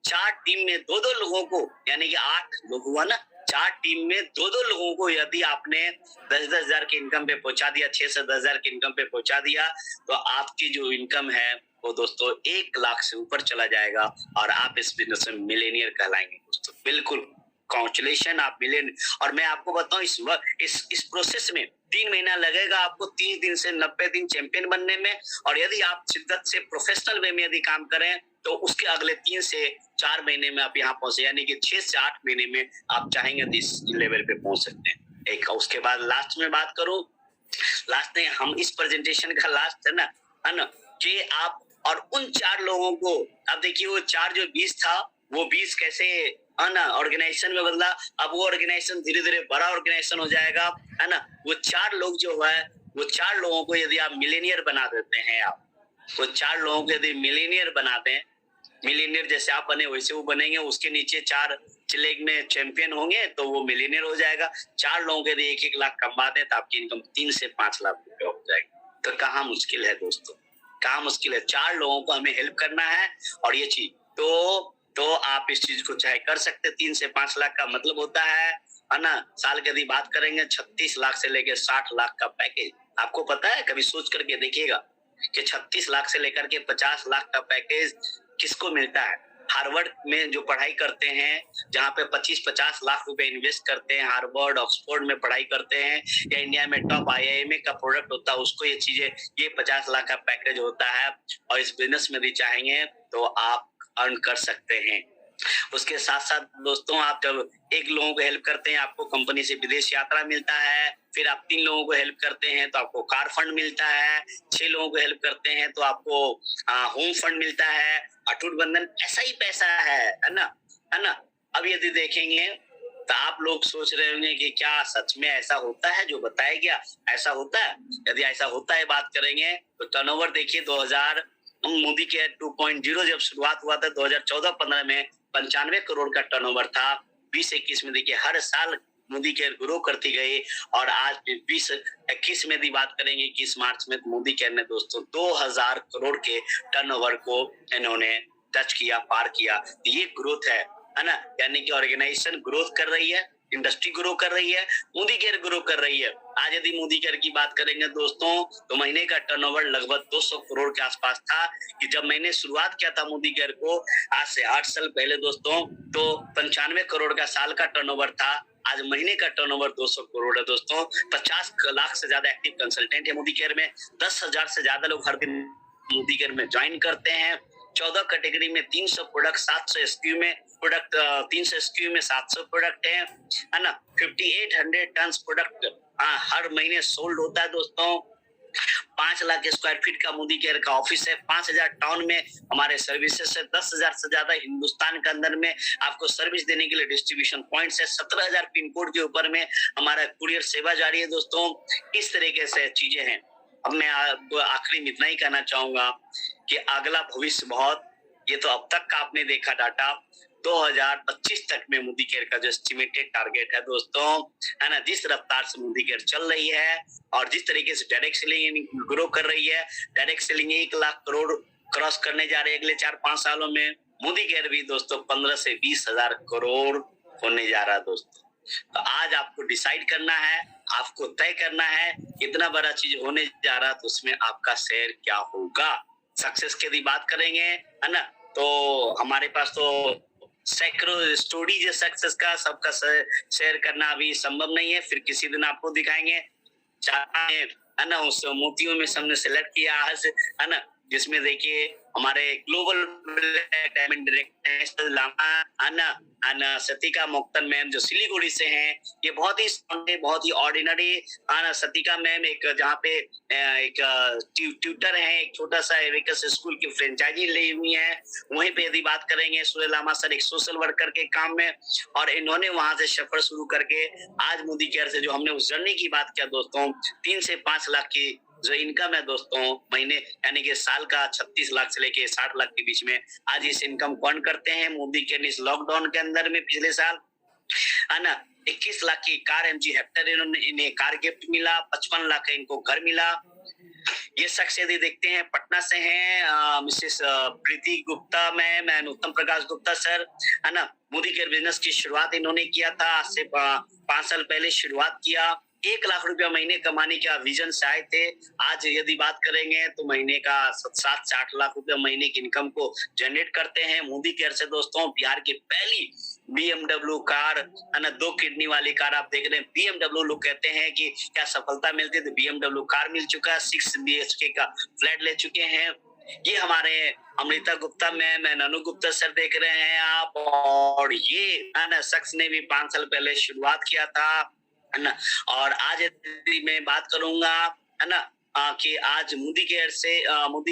4 टीम में 2-2 लोगों को, यानी कि 8 लोग हुआ ना, 4 टीम में 2-2 लोगों को यदि आपने 10-10 हजार की इनकम पे पहुंचा दिया, 6 से 10 हजार की इनकम पे पहुंचा दिया, तो आपकी जो इनकम है वो दोस्तों 1 लाख से ऊपर चला जाएगा और आप इस बिजनेस में मिलेनियर कहलाएंगे दोस्तों। बिल्कुल कॉन्ग्रेचुलेशन, आप मिलेनियर। और मैं आपको बताऊं इस प्रोसेस में 3 महीना लगेगा आपको 30 दिन से 90 दिन चैंपियन बनने में। और यदि आप शिद्दत से प्रोफेशनल वे में यदि काम करें तो उसके अगले 3 से 4 महीने में आप यहाँ पहुंचे, यानी कि 6 से 8 महीने में आप चाहेंगे तो इस लेवल पे पहुंच सकते हैं। एक उसके बाद लास्ट में बात करूं, लास्ट में हम इस प्रेजेंटेशन का लास्ट है ना कि आप और उन 4 लोगों को, अब देखिए वो 4 जो 20 था वो 20 कैसे है ना ऑर्गेनाइजेशन में बदला। अब वो ऑर्गेनाइजेशन धीरे धीरे बड़ा ऑर्गेनाइजेशन हो जाएगा, है ना। वो 4 लोग जो है, वो 4 लोगों को यदि आप मिलेनियर बना देते हैं, आप वो 4 लोगों को यदि मिलेनियर बना दें, मिलेनियर जैसे आप बने वैसे वो बनेंगे, उसके नीचे 4 लेग में चैंपियन होंगे तो वो मिलेनियर हो जाएगा। 4 लोगों के यदि 1-1 लाख कमा दें तो आपकी इनकम 3 से 5 लाख रुपए हो जाएगी। तो कहाँ मुश्किल है दोस्तों, कहाँ मुश्किल है। 4 लोगों को हमें हेल्प करना है और ये चीज तो आप इस चीज को चाहे कर सकते। 3 से 5 लाख का मतलब होता है ना, साल की यदि बात करेंगे 36 लाख से लेकर 60 लाख का पैकेज। आपको पता है, कभी सोच करके देखिएगा कि 36 लाख से लेकर के 50 लाख का पैकेज किसको मिलता है। हार्वर्ड में जो पढ़ाई करते हैं, जहाँ पे 25-50 लाख रुपए इन्वेस्ट करते हैं, हार्वर्ड ऑक्सफोर्ड में पढ़ाई करते हैं, या इंडिया में टॉप IIM का प्रोडक्ट होता है, उसको ये चीजें, ये 50 लाख का पैकेज होता है। और इस बिजनेस में भी चाहेंगे तो आप अर्न कर सकते हैं। उसके साथ साथ दोस्तों, आप जब 1 लोगों को हेल्प करते हैं आपको कंपनी से विदेश यात्रा मिलता है। फिर आप 3 लोगों को हेल्प करते हैं तो आपको कार फंड मिलता है। 6 लोगों को हेल्प करते हैं तो आपको होम फंड मिलता है। अटूट बंधन ऐसा ही पैसा है ना, है ना। अब यदि देखेंगे तो आप लोग सोच रहे होंगे कि क्या सच में ऐसा होता है जो बताया गया, ऐसा होता है। यदि ऐसा होता है बात करेंगे तो टर्नओवर देखिए, 2000 मोदी के 2.0 जब शुरुआत हुआ था 2014-15 में 95 करोड़ का टर्नओवर था। 20-21 में देखिए हर साल मोदी केयर ग्रो करती गई और आज 20-21 में भी बात करेंगे 21 मार्च में मोदी केयर ने दोस्तों 2000 करोड़ के टर्नओवर को इन्होंने टच किया, पार किया। ये ग्रोथ है ना, यानी कि ऑर्गेनाइजेशन ग्रोथ कर रही है, इंडस्ट्री ग्रो कर रही है, मोदी केयर ग्रो कर रही है। आज यदि मोदी केयर की बात करेंगे दोस्तों तो महीने का टर्नओवर लगभग 200 करोड़ के आसपास था कि जब मैंने शुरुआत किया था मोदी केयर को आज से 8 साल पहले दोस्तों, तो 95 करोड़ का साल का टर्नओवर था। आज महीने का टर्नओवर 200 करोड़ है दोस्तों। 50 लाख से ज्यादा एक्टिव कंसल्टेंट है मोदी केयर में। 10,000 से ज्यादा लोग हर दिन मोदी केयर में ज्वाइन करते हैं। 14 कैटेगरी में 300 प्रोडक्ट, 700 SKU में प्रोडक्ट, 300 SKU में 700 प्रोडक्ट है ना। 5800 टन प्रोडक्ट हर महीने सोल्ड होता है दोस्तों। 5 लाख स्क्वायर फीट का मोदी केयर का ऑफिस है। 5,000 टाउन में हमारे सर्विसेज है। 10,000 से ज्यादा हिंदुस्तान के अंदर में आपको सर्विस देने के लिए डिस्ट्रीब्यूशन पॉइंट्स है। 17,000 पिन कोड के ऊपर में हमारा कुरियर सेवा जारी है दोस्तों। इस तरीके से चीजें हैं। अब मैं आखिरी में इतना ही कहना चाहूंगा कि अगला भविष्य बहुत, ये तो अब तक का आपने देखा डाटा, 2025 तक में मोदी केयर का जो एस्टिमेटेड टारगेट है दोस्तों, है ना, जिस रफ्तार से मोदी केयर चल रही है और जिस तरीके से डायरेक्ट सेलिंग ग्रो कर रही है, direct selling 1 lakh crore cross करने जा रहे हैं अगले 4-5 सालों में। मोदी केयर भी दोस्तों 15 से 20 हजार करोड़ होने जा रहा है दोस्तों। तो आज आपको डिसाइड करना है, आपको तय करना है, इतना बड़ा चीज होने जा रहा है तो उसमें आपका शेयर क्या होगा। सक्सेस की बात करेंगे, है ना, तो हमारे पास तो सैकड़ों स्टोरीज है सक्सेस का, सबका शेयर करना अभी संभव नहीं है। फिर किसी दिन आपको दिखाएंगे, है ना, उस मोतियों में हमने सेलेक्ट किया है ना, जिसमें देखिए हमारे ग्लोबल डायमंड डायरेक्टर लामा आना सतिका मोक्तन मैम जो सिलीगुड़ी से हैं। ये बहुत ही ऑर्डिनरी सतिका मैम एक जहाँ पे एक ट्यूटर है, एक छोटा सा एविकस स्कूल की फ्रेंचाइजी ली हुई है। वहीं पे यदि बात करेंगे सूर्य लामा सर एक सोशल वर्कर के काम में, और इन्होंने वहां से सफर शुरू करके आज मोदी केयर से जो हमने उस जर्नी की बात किया दोस्तों, 3 से 5 लाख की जो इनकम है दोस्तों महीने यानी कि साल का 36 लाख से लेके 60 लाख के बीच में, आज इस इनकम को अर्न करते हैं। मोदी के इस लॉकडाउन के अंदर में पिछले साल है ना 21 लाख की कार एमजी हेक्टर इन्हें कार गिफ्ट मिला, 55 लाख का इनको घर मिला। ये शख्स यदि देखते हैं पटना से हैं, मिसेस प्रीति गुप्ता मैम उत्तम प्रकाश गुप्ता सर, है ना। मोदी केयर बिजनेस की शुरुआत इन्होंने किया था, आज से 5 साल पहले शुरुआत किया। 1 लाख रुपया महीने कमाने का विजन से आए थे। आज यदि बात करेंगे तो महीने का 7 से 8 लाख रुपया महीने की इनकम को जनरेट करते हैं। मोदी केयर से दोस्तों बिहार की पहली BMW कार, है ना, 2 किडनी वाली कार आप देख रहे हैं। BMW लोग कहते हैं कि क्या सफलता मिलती है, तो BMW कार मिल चुका है। 6 BHK का फ्लैट ले चुके हैं। ये हमारे अमृता गुप्ता मैम, ननू गुप्ता सर देख रहे हैं आप, और ये है ना शख्स ने भी 5 साल पहले शुरुआत किया था, है ना। और आज यदि मैं बात करूंगा, है ना, कि आज मोदी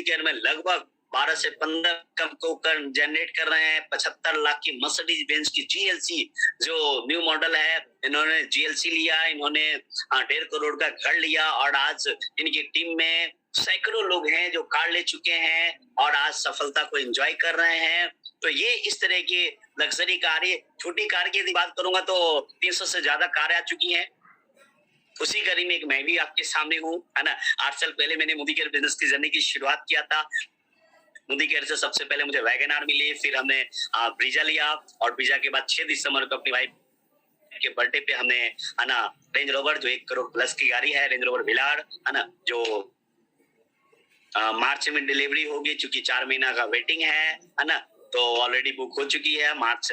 केयर में लगभग 12 से 15 कम को जनरेट कर रहे हैं। 75 लाख की मर्सिडीज बेंज की GLC जो न्यू मॉडल है, इन्होंने GLC लिया, इन्होंने 1.5 करोड़ का घर लिया, और आज इनकी टीम में सैकड़ों लोग हैं जो कार ले चुके हैं और आज सफलता को एंजॉय कर रहे हैं। तो ये इस तरह की लग्जरी कार, छोटी कार की यदि बात करूंगा तो 300 से ज्यादा कार आ चुकी हैं। उसी कड़ी में एक मैं भी आपके सामने हूँ, है ना। 8 साल पहले मैंने मोदी केयर बिजनेस की जर्नी की शुरुआत किया था। मोदी केयर से सबसे पहले मुझे वैगन आर मिली, फिर हमने ब्रीजा लिया, और ब्रीजा के बाद 6 दिसंबर को अपनी वाइफ के बर्थडे पे हमने, है ना, रेंज रोवर जो 1 करोड़ प्लस की गाड़ी है, रेंज रोवर विलार, है ना, जो मार्च में डिलीवरी होगी, चूंकि 4 महीना का वेटिंग है ना, तो ऑलरेडी बुक हो चुकी है। मार्च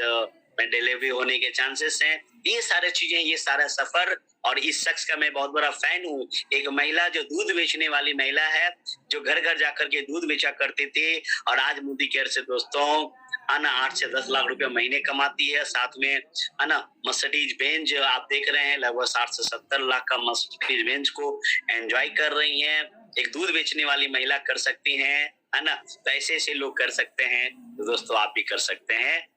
में डिलीवरी होने के चांसेस हैं। ये सारे चीजें, ये सारा सफर, और इस शख्स का मैं बहुत बड़ा फैन हूँ। एक महिला जो दूध बेचने वाली महिला है, जो घर घर जाकर के दूध बेचा करती थी, और आज मोदी केयर से दोस्तों, है ना, 8 से 10 लाख रुपया महीने कमाती है। साथ में, है ना, मर्सिडीज बेंज आप देख रहे हैं, लगभग 60 से 70 लाख का मर्सिडीज बेंज को एंजॉय कर रही हैं। एक दूध बेचने वाली महिला कर सकती हैं, है ना। तो ऐसे ऐसे लोग कर सकते हैं, तो दोस्तों आप भी कर सकते हैं।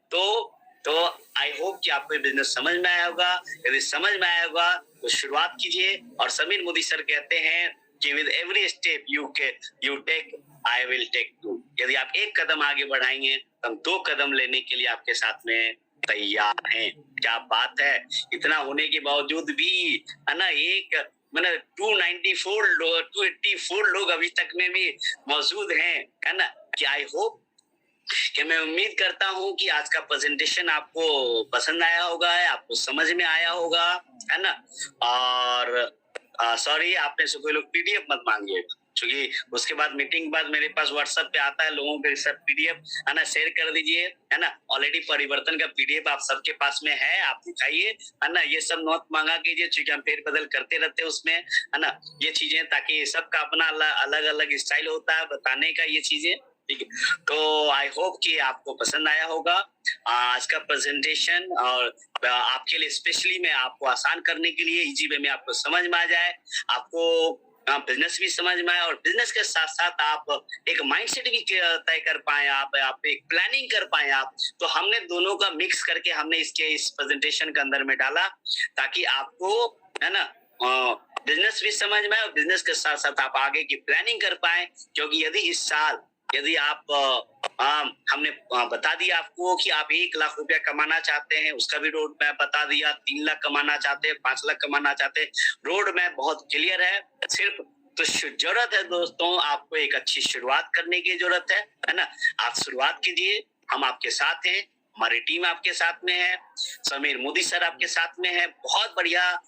तो आई होप कि आपको ये बिजनेस समझ में आया होगा। यदि समझ में आया होगा तो शुरुआत कीजिए। और समीर मोदी सर कहते हैं कि with every step you take I will take 2। यदि आप एक कदम आगे बढ़ाएंगे तो हम 2 कदम लेने के लिए आपके साथ में तैयार हैं। क्या बात है। इतना होने के बावजूद भी, है ना, एक मतलब 284 लोग अभी तक में भी मौजूद हैं, है ना। कि आई होप कि मैं उम्मीद करता हूं कि आज का प्रेजेंटेशन आपको पसंद आया होगा, आपको समझ में आया होगा, है ना। और सॉरी, आपने से कोई लोग PDF मत मांगिए, क्योंकि उसके बाद मीटिंग के बाद मेरे पास व्हाट्सएप पे आता है लोगों के सब PDF, है ना, शेयर कर दीजिए, है ना। ऑलरेडी परिवर्तन का PDF आप सबके पास में है, आप दिखाइए, है ना। ये सब नोट मांगा कीजिए, क्योंकि हम फेर बदल करते रहते हैं उसमें, है ना, ये चीजें, ताकि सबका अपना अलग अलग स्टाइल होता है बताने का, ये चीजें, ठीक है। तो आई होप कि आपको पसंद आया होगा आज का प्रेजेंटेशन, और आपके लिए स्पेशली मैं आपको आसान करने के लिए, इजी वे में आपको समझ में आ जाए, आपको बिजनेस भी समझ में आए, और बिजनेस के साथ साथ आप एक माइंडसेट भी तय कर पाए, आप एक प्लानिंग कर पाए आप। तो हमने दोनों का मिक्स करके हमने इस प्रेजेंटेशन के अंदर में डाला, ताकि आपको, है ना, बिजनेस भी समझ में आए और बिजनेस के साथ साथ आप आगे की प्लानिंग कर पाए। क्योंकि यदि इस साल यदि आप हमने बता दिया आपको कि आप 1 लाख रुपया कमाना चाहते हैं, उसका भी रोड मैप बता दिया। 3 लाख कमाना चाहते हैं, 5 लाख कमाना चाहते हैं, रोड मैप बहुत क्लियर है। सिर्फ तो जरूरत है दोस्तों, आपको एक अच्छी शुरुआत करने की जरूरत है ना। आप शुरुआत कीजिए, हम आपके साथ हैं, हमारी टीम आपके साथ में है, समीर मोदी सर आपके साथ में है। बहुत बढ़िया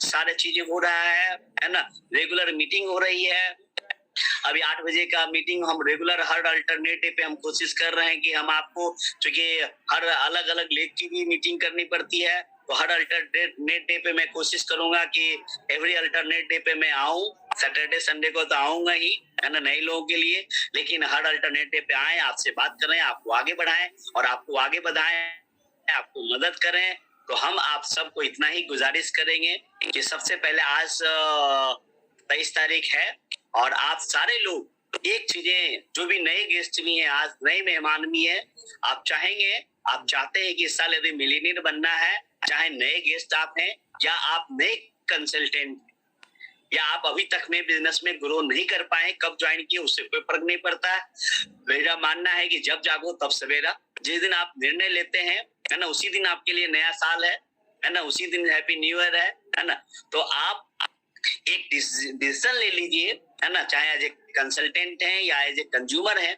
सारे चीजें हो रहा है ना। रेगुलर मीटिंग हो रही है। अभी 8 बजे का मीटिंग हम रेगुलर हर अल्टरनेटिव पे हम कोशिश कर रहे हैं कि हम आपको, क्योंकि हर अलग अलग लेग की भी मीटिंग करनी पड़ती है, तो हर अल्टरनेट डे पे मैं कोशिश करूंगा कि एवरी अल्टरनेट डे पे मैं आऊं। सैटरडे संडे को तो आऊंगा ही, है ना, नए लोगों के लिए, लेकिन हर अल्टरनेट डे पे आए, आपसे बात करें, आपको आगे बढ़ाएं, और आपको आगे बढ़ाएं, आपको मदद करें। तो हम आप सबको इतना ही गुजारिश करेंगे कि सबसे पहले आज 23 तारीख है, और आप सारे लोग एक चीजें, जो भी नए गेस्ट भी हैं, आज नए मेहमान भी हैं, आप चाहते हैं कि इस साल यदि मिलीनियर बनना है, चाहे नए गेस्ट आप हैं या आप नए कंसल्टेंट, या आप अभी तक में बिजनेस में ग्रो नहीं कर पाए, कब ज्वाइन किए उससे कोई फर्क नहीं पड़ता है। मेरा मानना है कि जब जागो तब सवेरा। जिस दिन आप निर्णय लेते हैं, है ना, उसी दिन आपके लिए नया साल है ना, उसी दिन हैप्पी न्यू ईयर है ना। तो आप एक डिसीजन ले लीजिए, है ना, चाहे एज ए कंसल्टेंट है या एज ए कंज्यूमर है,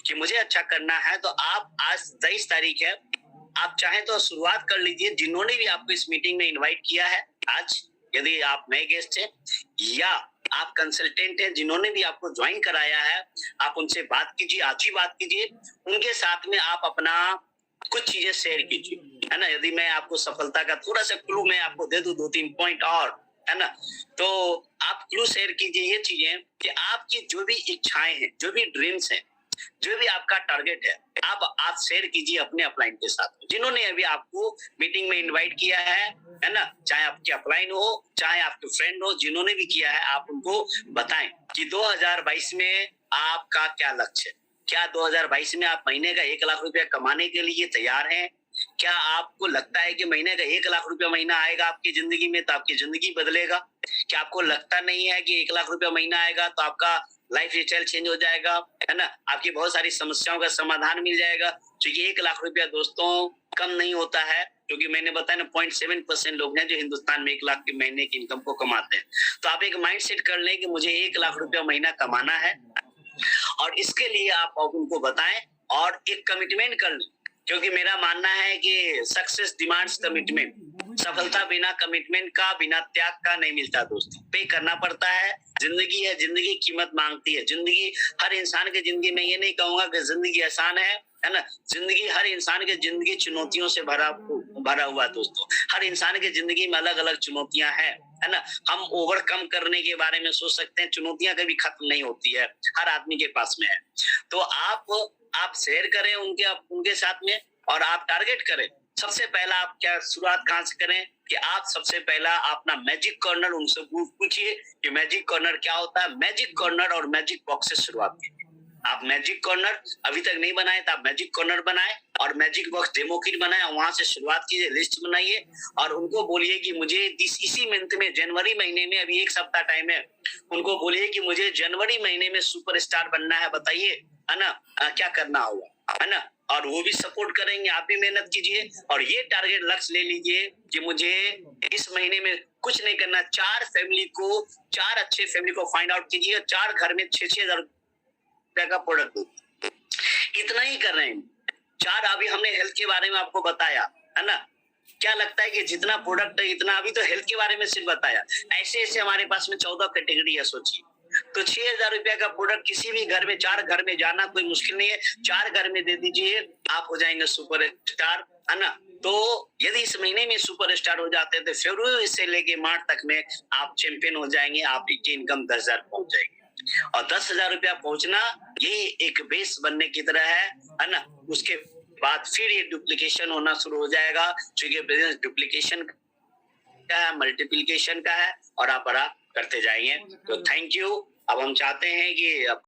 कि मुझे अच्छा करना है। तो आप आज 23 तारीख है, आप चाहें तो शुरुआत कर लीजिए। जिन्होंने भी आपको इस मीटिंग में इनवाइट किया है आज, यदि आप नए गेस्ट हैं या आप कंसल्टेंट हैं, जिन्होंने भी आपको ज्वाइन कराया है, आप उनसे बात कीजिए, अच्छी बात कीजिए। उनके साथ में आप अपना कुछ चीजें शेयर कीजिए, है ना। यदि मैं आपको सफलता का थोड़ा सा क्लू मैं आपको दे दूं, 2-3 पॉइंट और, है ना, तो आप क्लू शेयर कीजिए ये चीजें कि आपकी जो भी इच्छाएं हैं, जो भी ड्रीम्स हैं, जो भी आपका टारगेट है, आप शेयर कीजिए अपने अपलाइन के साथ, जिन्होंने अभी आपको मीटिंग में इनवाइट किया है ना। चाहे आपके अपलाइन हो, चाहे आपके फ्रेंड हो, जिन्होंने भी किया है, आप उनको बताएं कि 2022 में आपका क्या लक्ष्य है। क्या 2022 में आप महीने का 1 लाख रुपया कमाने के लिए तैयार हैं? क्या आपको लगता है कि महीने का 1 लाख रुपया महीना आएगा आपकी जिंदगी में तो आपकी जिंदगी बदलेगा? क्या आपको लगता नहीं है कि 1 लाख रुपया महीना आएगा तो आपका लाइफ स्टाइल चेंज हो जाएगा, है ना, आपकी बहुत सारी समस्याओं का समाधान मिल जाएगा? क्योंकि 1 लाख रुपया दोस्तों कम नहीं होता है, क्योंकि मैंने बताया ना 0.7% लोग हैं जो हिंदुस्तान में 1 लाख के महीने की इनकम को कमाते हैं। तो आप एक माइंड सेट कर लें कि मुझे 1 लाख रुपया महीना कमाना है, और इसके लिए आप उनको बताएं और एक कमिटमेंट कर लें। क्योंकि मेरा मानना है कि सक्सेस डिमांड्स कमिटमेंट। सफलता बिना कमिटमेंट का, बिना त्याग का नहीं मिलता दोस्तों। पे करना पड़ता है। जिंदगी है, जिंदगी कीमत मांगती है। जिंदगी हर इंसान की जिंदगी में, ये नहीं कहूंगा कि जिंदगी आसान है ना। जिंदगी, हर इंसान की जिंदगी चुनौतियों से भरा हुआ दोस्तों। हर इंसान की जिंदगी में अलग अलग चुनौतियां हैं, है ना। हम ओवरकम करने के बारे में सोच सकते हैं, चुनौतियां कभी खत्म नहीं होती है, हर आदमी के पास में है। तो आप शेयर करें उनके साथ में, और आप टारगेट करें। सबसे पहला आप क्या शुरुआत कहां से करें कि आप सबसे पहला अपना मैजिक कॉर्नर उनसे पूछिए कि मैजिक कॉर्नर क्या होता है। मैजिक कॉर्नर और मैजिक बॉक्स से शुरुआत कीजिए। आप मैजिक कॉर्नर अभी तक नहीं बनाए तो आप मैजिक कॉर्नर बनाए, और मैजिक बॉक्स डेमो किट बनाए, वहां से शुरुआत कीजिए, लिस्ट बनाइए, और उनको बोलिए कि मुझे इसी मंथ में, जनवरी महीने में, अभी 1 सप्ताह टाइम है, उनको बोलिए कि मुझे जनवरी महीने में सुपरस्टार बनना है, बताइए, है ना, क्या करना होगा, है ना। और वो भी सपोर्ट करेंगे, आप भी मेहनत कीजिए, और ये टारगेट लक्ष्य ले लीजिए कि मुझे इस महीने में कुछ नहीं करना। 4 अच्छे फैमिली को फाइंड आउट कीजिए, 4 घर में 6-6 हजार का प्रोडक्ट दो। इतना ही कर रहे हैं। 4 अभी हमने हेल्थ के बारे में आपको बताया, है ना। क्या लगता है कि जितना प्रोडक्ट है इतना, अभी तो हेल्थ के बारे में सिर्फ बताया, ऐसे ऐसे हमारे पास में 14 कैटेगरी है, सोचिए। तो 6,000 रुपया का प्रोडक्ट किसी भी घर में, 4 घर में जाना कोई मुश्किल नहीं है, 4 घर में दे दीजिए, आप हो जाएंगे सुपर स्टार, है ना। तो यदि इस महीने में सुपर स्टार हो जाते हैं तो फरवरी से लेके मार्च तक में आप चैंपियन हो जाएंगे, आपकी इनकम 10,000 पहुंच जाएगी। और 10,000 रुपया पहुंचना यही एक बेस बनने की तरह है ना। उसके बाद फिर ये डुप्लीकेशन होना शुरू हो जाएगा, क्योंकि बिजनेस डुप्लीकेशन का है, मल्टीप्लिकेशन का है, और आप बड़ा करते जाएंगे। तो थैंक यू। अब हम चाहते हैं कि